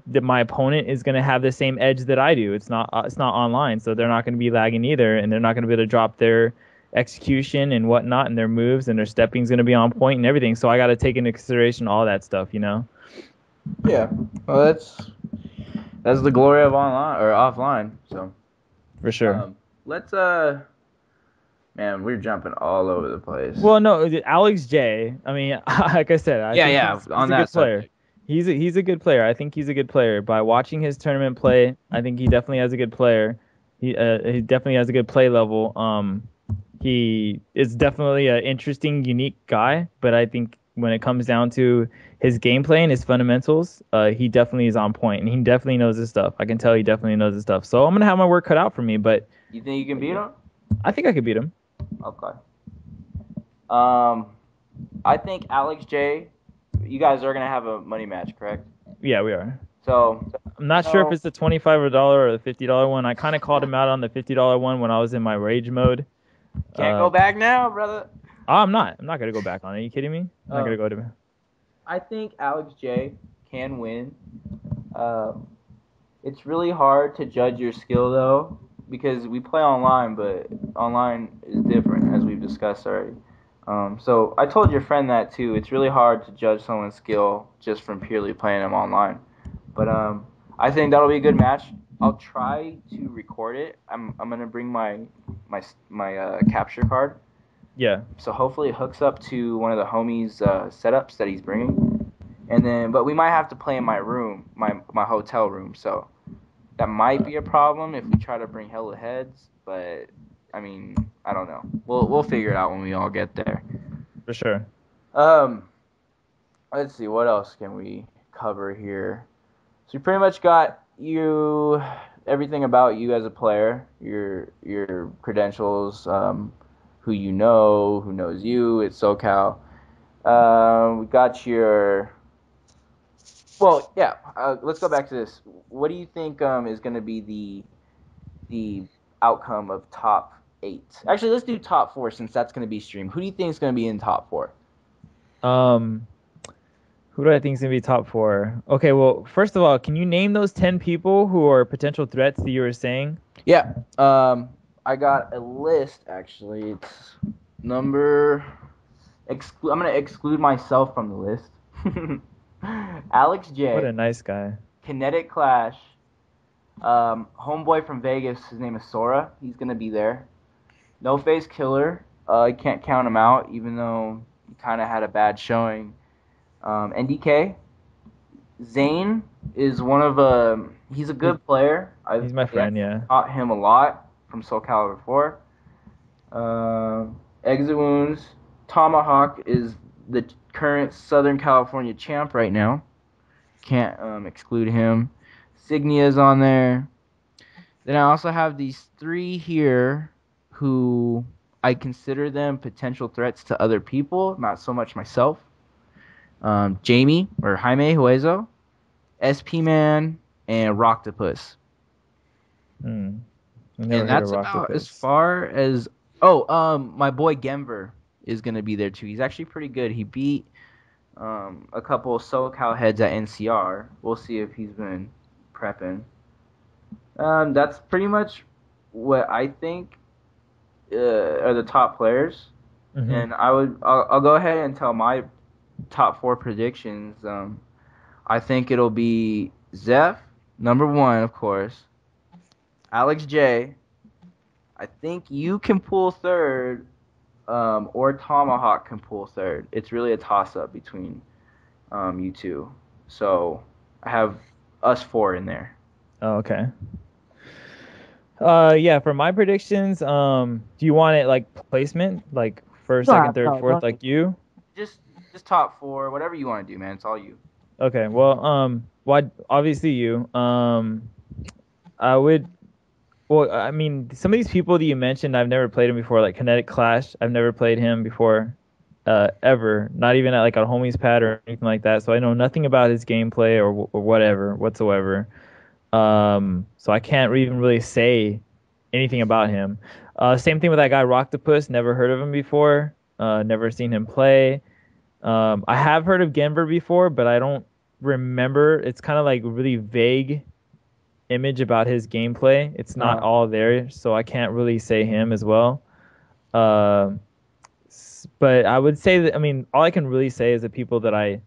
that my opponent is going to have the same edge that I do. It's not online, so they're not going to be lagging either, and they're not going to be able to drop their execution and whatnot, and their moves and their stepping is going to be on point and everything. So I got to take into consideration all that stuff, Yeah. Well, that's the glory of online or offline. So for sure. Let's man, we're jumping all over the place. Well, no, Alex J. I mean, like I said, I think he's on a that good player. subject. He's a good player. I think he's a good player. By watching his tournament play, I think he definitely has a good player. He definitely has a good play level. He is definitely an interesting, unique guy. But I think when it comes down to his gameplay and his fundamentals, he definitely is on point, and he definitely knows his stuff. I can tell he definitely knows his stuff. So I'm gonna have my work cut out for me. But you think you can beat him? I think I could beat him. Okay. I think Alex J. You guys are gonna have a money match, correct? Yeah, we are. So I'm not sure if it's the $25 or the $50 one. I kind of called him out on the $50 one when I was in my rage mode. Can't go back now, brother. Oh, I'm not gonna go back on it. Are you kidding me? I'm not gonna go to. I think Alex J can win. It's really hard to judge your skill though, because we play online, but online is different, as we've discussed already. So I told your friend that too. It's really hard to judge someone's skill just from purely playing them online. But I think that'll be a good match. I'll try to record it. I'm gonna bring my capture card. Yeah. So hopefully it hooks up to one of the homies' setups that he's bringing. And then, but we might have to play in my room, my hotel room. So that might be a problem if we try to bring hella heads. But I mean, I don't know. We'll figure it out when we all get there. For sure. Let's see, what else can we cover here? So we pretty much got everything about you as a player, your credentials, who you know, who knows you at SoCal. We got your. Well, yeah. Let's go back to this. What do you think is going to be the outcome of top 8? Actually, let's do top 4 since that's going to be streamed. Who do you think is going to be in top 4? Who do I think is going to be top 4? Okay, well, first of all, can you name those 10 people who are potential threats that you were saying? Yeah. I got a list, actually. It's number... I'm going to exclude myself from the list. Alex J. What a nice guy. Kinetic Clash. Homeboy from Vegas, his name is Sora. He's going to be there. No Face Killer. I can't count him out, even though he kind of had a bad showing. NDK. Zane is one of he's a good player. He's my friend, yeah. Taught him a lot from SoCal before. Exitwounds. Tomahawk is the current Southern California champ right now. Can't exclude him. Signia's on there. Then I also have these 3 here who I consider them potential threats to other people, not so much myself. Jamie, or Jaime Hueso, SP Man, and Rocktopus. And that's about as far as... my boy Genver is going to be there too. He's actually pretty good. He beat a couple of SoCal heads at NCR. We'll see if he's been prepping. That's pretty much what I think are the top players. Mm-hmm. And I'll go ahead and tell my top 4 predictions. I think it'll be Zeph, number 1, of course. Alex J. I think you can pull 3rd, or Tomahawk can pull 3rd. It's really a toss-up between you two. So I have us 4 in there. Oh, okay. Yeah, for my predictions, do you want it like placement, like 1st, 2nd, 3rd, 4th, like you? Just top 4, whatever you want to do, man. It's all you. Okay. Well, obviously you. I would. Well, I mean, some of these people that you mentioned, I've never played him before, like Kinetic Clash. I've never played him before, ever. Not even at like a homie's pad or anything like that. So I know nothing about his gameplay or whatever whatsoever. So I can't even really say anything about him. Same thing with that guy Rocktopus. Never heard of him before. Never seen him play. I have heard of Genver before, but I don't remember. It's kind of like really vague image about his gameplay. It's not all there, so I can't really say him as well. But I would say that, I mean, all I can really say is the people that I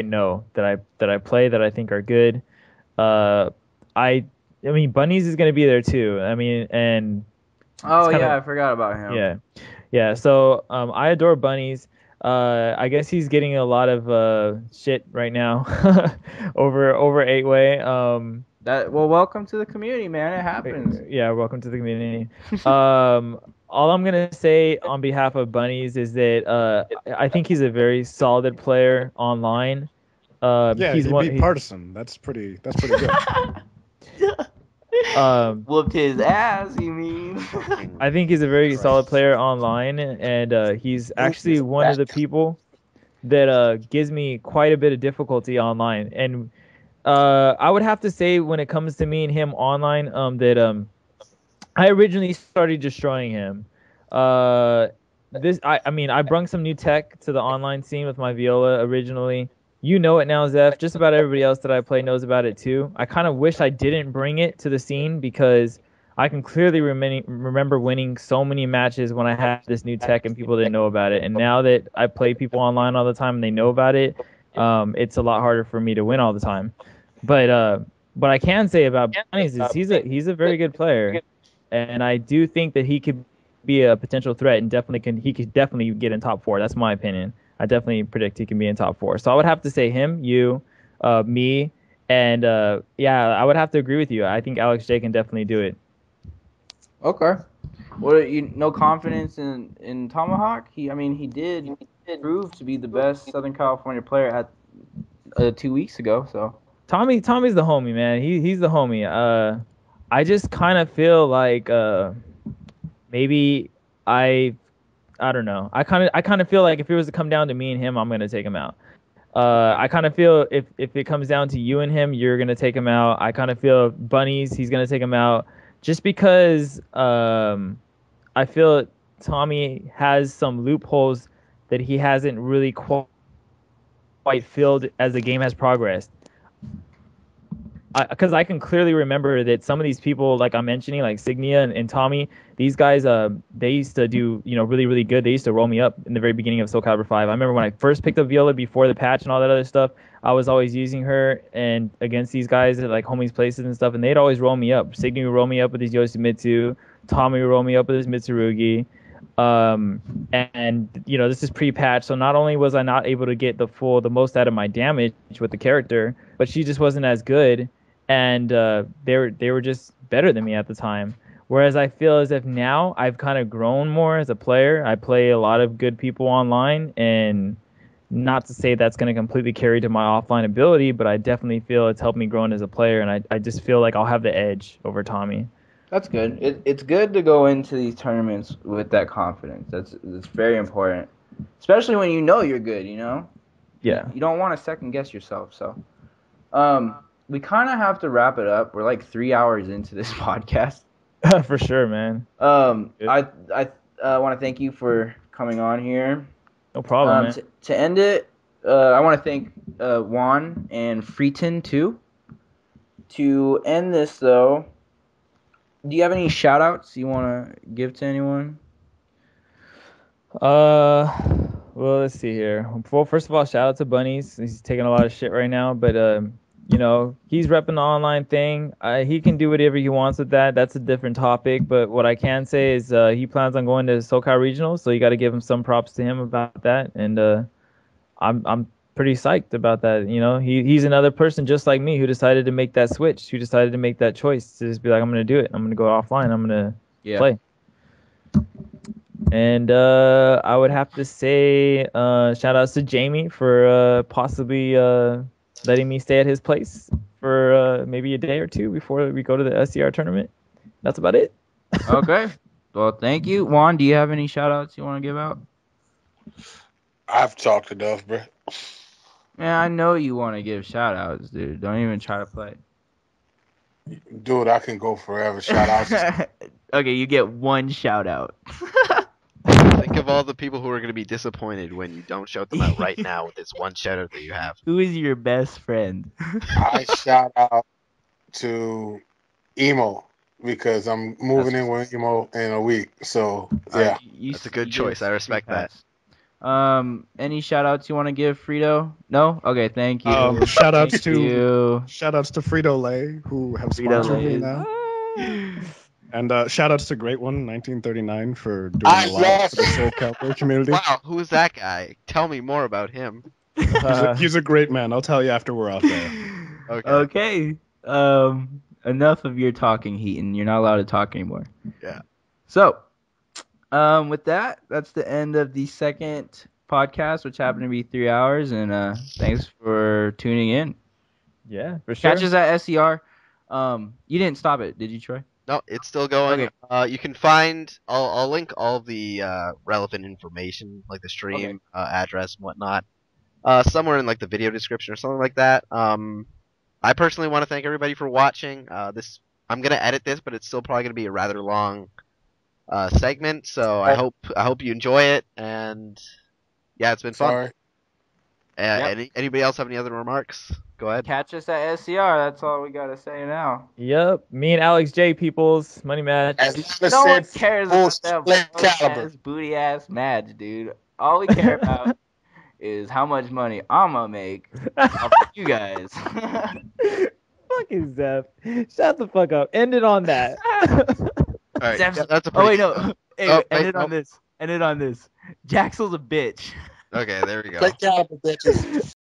know, that I play, that I think are good. I mean, Bunnies is going to be there too. I mean, and I forgot about him. Yeah. So I adore Bunnies. I guess he's getting a lot of shit right now over 8-way. Welcome to the community, man. It happens. Yeah, welcome to the community. All I'm gonna say on behalf of Bunnies is that I think he's a very solid player online. He beat Partisan. That's pretty good. Whooped his ass, you mean? I think he's a very solid player online, and he's actually one of the people that gives me quite a bit of difficulty online. And I would have to say, when it comes to me and him online, that I originally started destroying him. I mean, I brung some new tech to the online scene with my viola originally. You know it now, Zeph. Just about everybody else that I play knows about it too. I kind of wish I didn't bring it to the scene, because I can clearly remember winning so many matches when I had this new tech and people didn't know about it. And now that I play people online all the time and they know about it, it's a lot harder for me to win all the time. But what I can say about Bunnies is he's a very good player, and I do think that he could be a potential threat and he could definitely get in top 4. That's my opinion. I definitely predict he can be in top 4. So I would have to say him, you, me, and yeah, I would have to agree with you. I think Alex J can definitely do it. Okay. Well, no confidence in Tomahawk. He did prove to be the best Southern California player at 2 weeks ago. So Tommy's the homie, man. He's the homie. I just kind of feel like maybe I don't know. I kind of feel like if it was to come down to me and him, I'm gonna take him out. I kind of feel if it comes down to you and him, you're gonna take him out. I kind of feel Bunnies, he's gonna take him out, just because I feel Tommy has some loopholes that he hasn't really quite filled as the game has progressed. Because I can clearly remember that some of these people, like I'm mentioning, like Signia and Tommy, these guys, they used to do, really, really good. They used to roll me up in the very beginning of SoCal 5. I remember when I first picked up Viola before the patch and all that other stuff, I was always using her and against these guys at like homies' places and stuff, and they'd always roll me up. Signia would roll me up with his Yoshimitsu. Tommy would roll me up with his Mitsurugi. And this is pre-patch, so not only was I not able to get the most out of my damage with the character, but she just wasn't as good. And they were just better than me at the time. Whereas I feel as if now I've kind of grown more as a player. I play a lot of good people online, and not to say that's going to completely carry to my offline ability, but I definitely feel it's helped me growing as a player, and I just feel like I'll have the edge over Tommy. that's good. It's good to go into these tournaments with that confidence. That's very important, especially when you know you're good. Yeah. You don't want to second guess yourself. So, we kind of have to wrap it up. We're like 3 hours into this podcast. For sure, man. I want to thank you for coming on here. No problem, man. To end it, I want to thank Juan and Freeton too. To end this though, do you have any shout outs you want to give to anyone? Well, let's see here. Well, first of all, shout out to Bunnies. He's taking a lot of shit right now, but he's repping the online thing. He can do whatever he wants with that. That's a different topic. But what I can say is he plans on going to SoCal Regional, so you got to give him some props to him about that. And I'm pretty psyched about that. He's another person just like me who decided to make that switch, who decided to make that choice to just be like, I'm going to do it. I'm going to go offline. I'm going to play. And I would have to say shout outs to Jamie for possibly letting me stay at his place for maybe a day or two before we go to the SCTier tournament. That's about it. Okay. Well, thank you. Juan, do you have any shout outs you want to give out? I've talked enough, bro. Man, I know you want to give shout outs, dude. Don't even try to play. Dude, I can go forever. Shout outs. Okay, you get one shout out. Think of all the people who are going to be disappointed when you don't shout them out right now with this one shout out that you have. Who is your best friend? I shout out to Emo because I'm moving in with Emo in a week. So, yeah. That's a good choice. I respect that. Any shout outs you want to give, Frito? No? Okay, thank you. Shout outs to you. Frito Lay, who have sponsored me now. And shout outs to Great One 1939 for doing a lot for the SoCal community. Wow, who is that guy? Tell me more about him. He's a great man. I'll tell you after we're off there. Okay. Enough of your talking, Heaton. You're not allowed to talk anymore. Yeah. So, with that, that's the end of the second podcast, which happened to be 3 hours. And thanks for tuning in. Yeah, for sure. Catch us at SCTier. You didn't stop it, did you, Troy? No, it's still going. Okay. You can find. I'll link all the relevant information, like the stream address and whatnot, somewhere in like the video description or something like that. I personally want to thank everybody for watching. I'm gonna edit this, but it's still probably gonna be a rather long segment. So I hope you enjoy it. And yeah, it's been fun. Anybody else have any other remarks? Go ahead. Catch us at SCTier. That's all we gotta say now. Yep. Me and Alex J. Peoples, money match. No one cares about that booty ass match, dude. All we care about is how much money I'm gonna make off of you guys. Fucking Zeph. Shut the fuck up. End it on that. All right, Zeph's- that's a oh pretty wait, good no. one. Hey, Oh, end wait, it on nope. this. End it on this. Jaxel's a bitch. Okay, there we go. Take care of the bitches.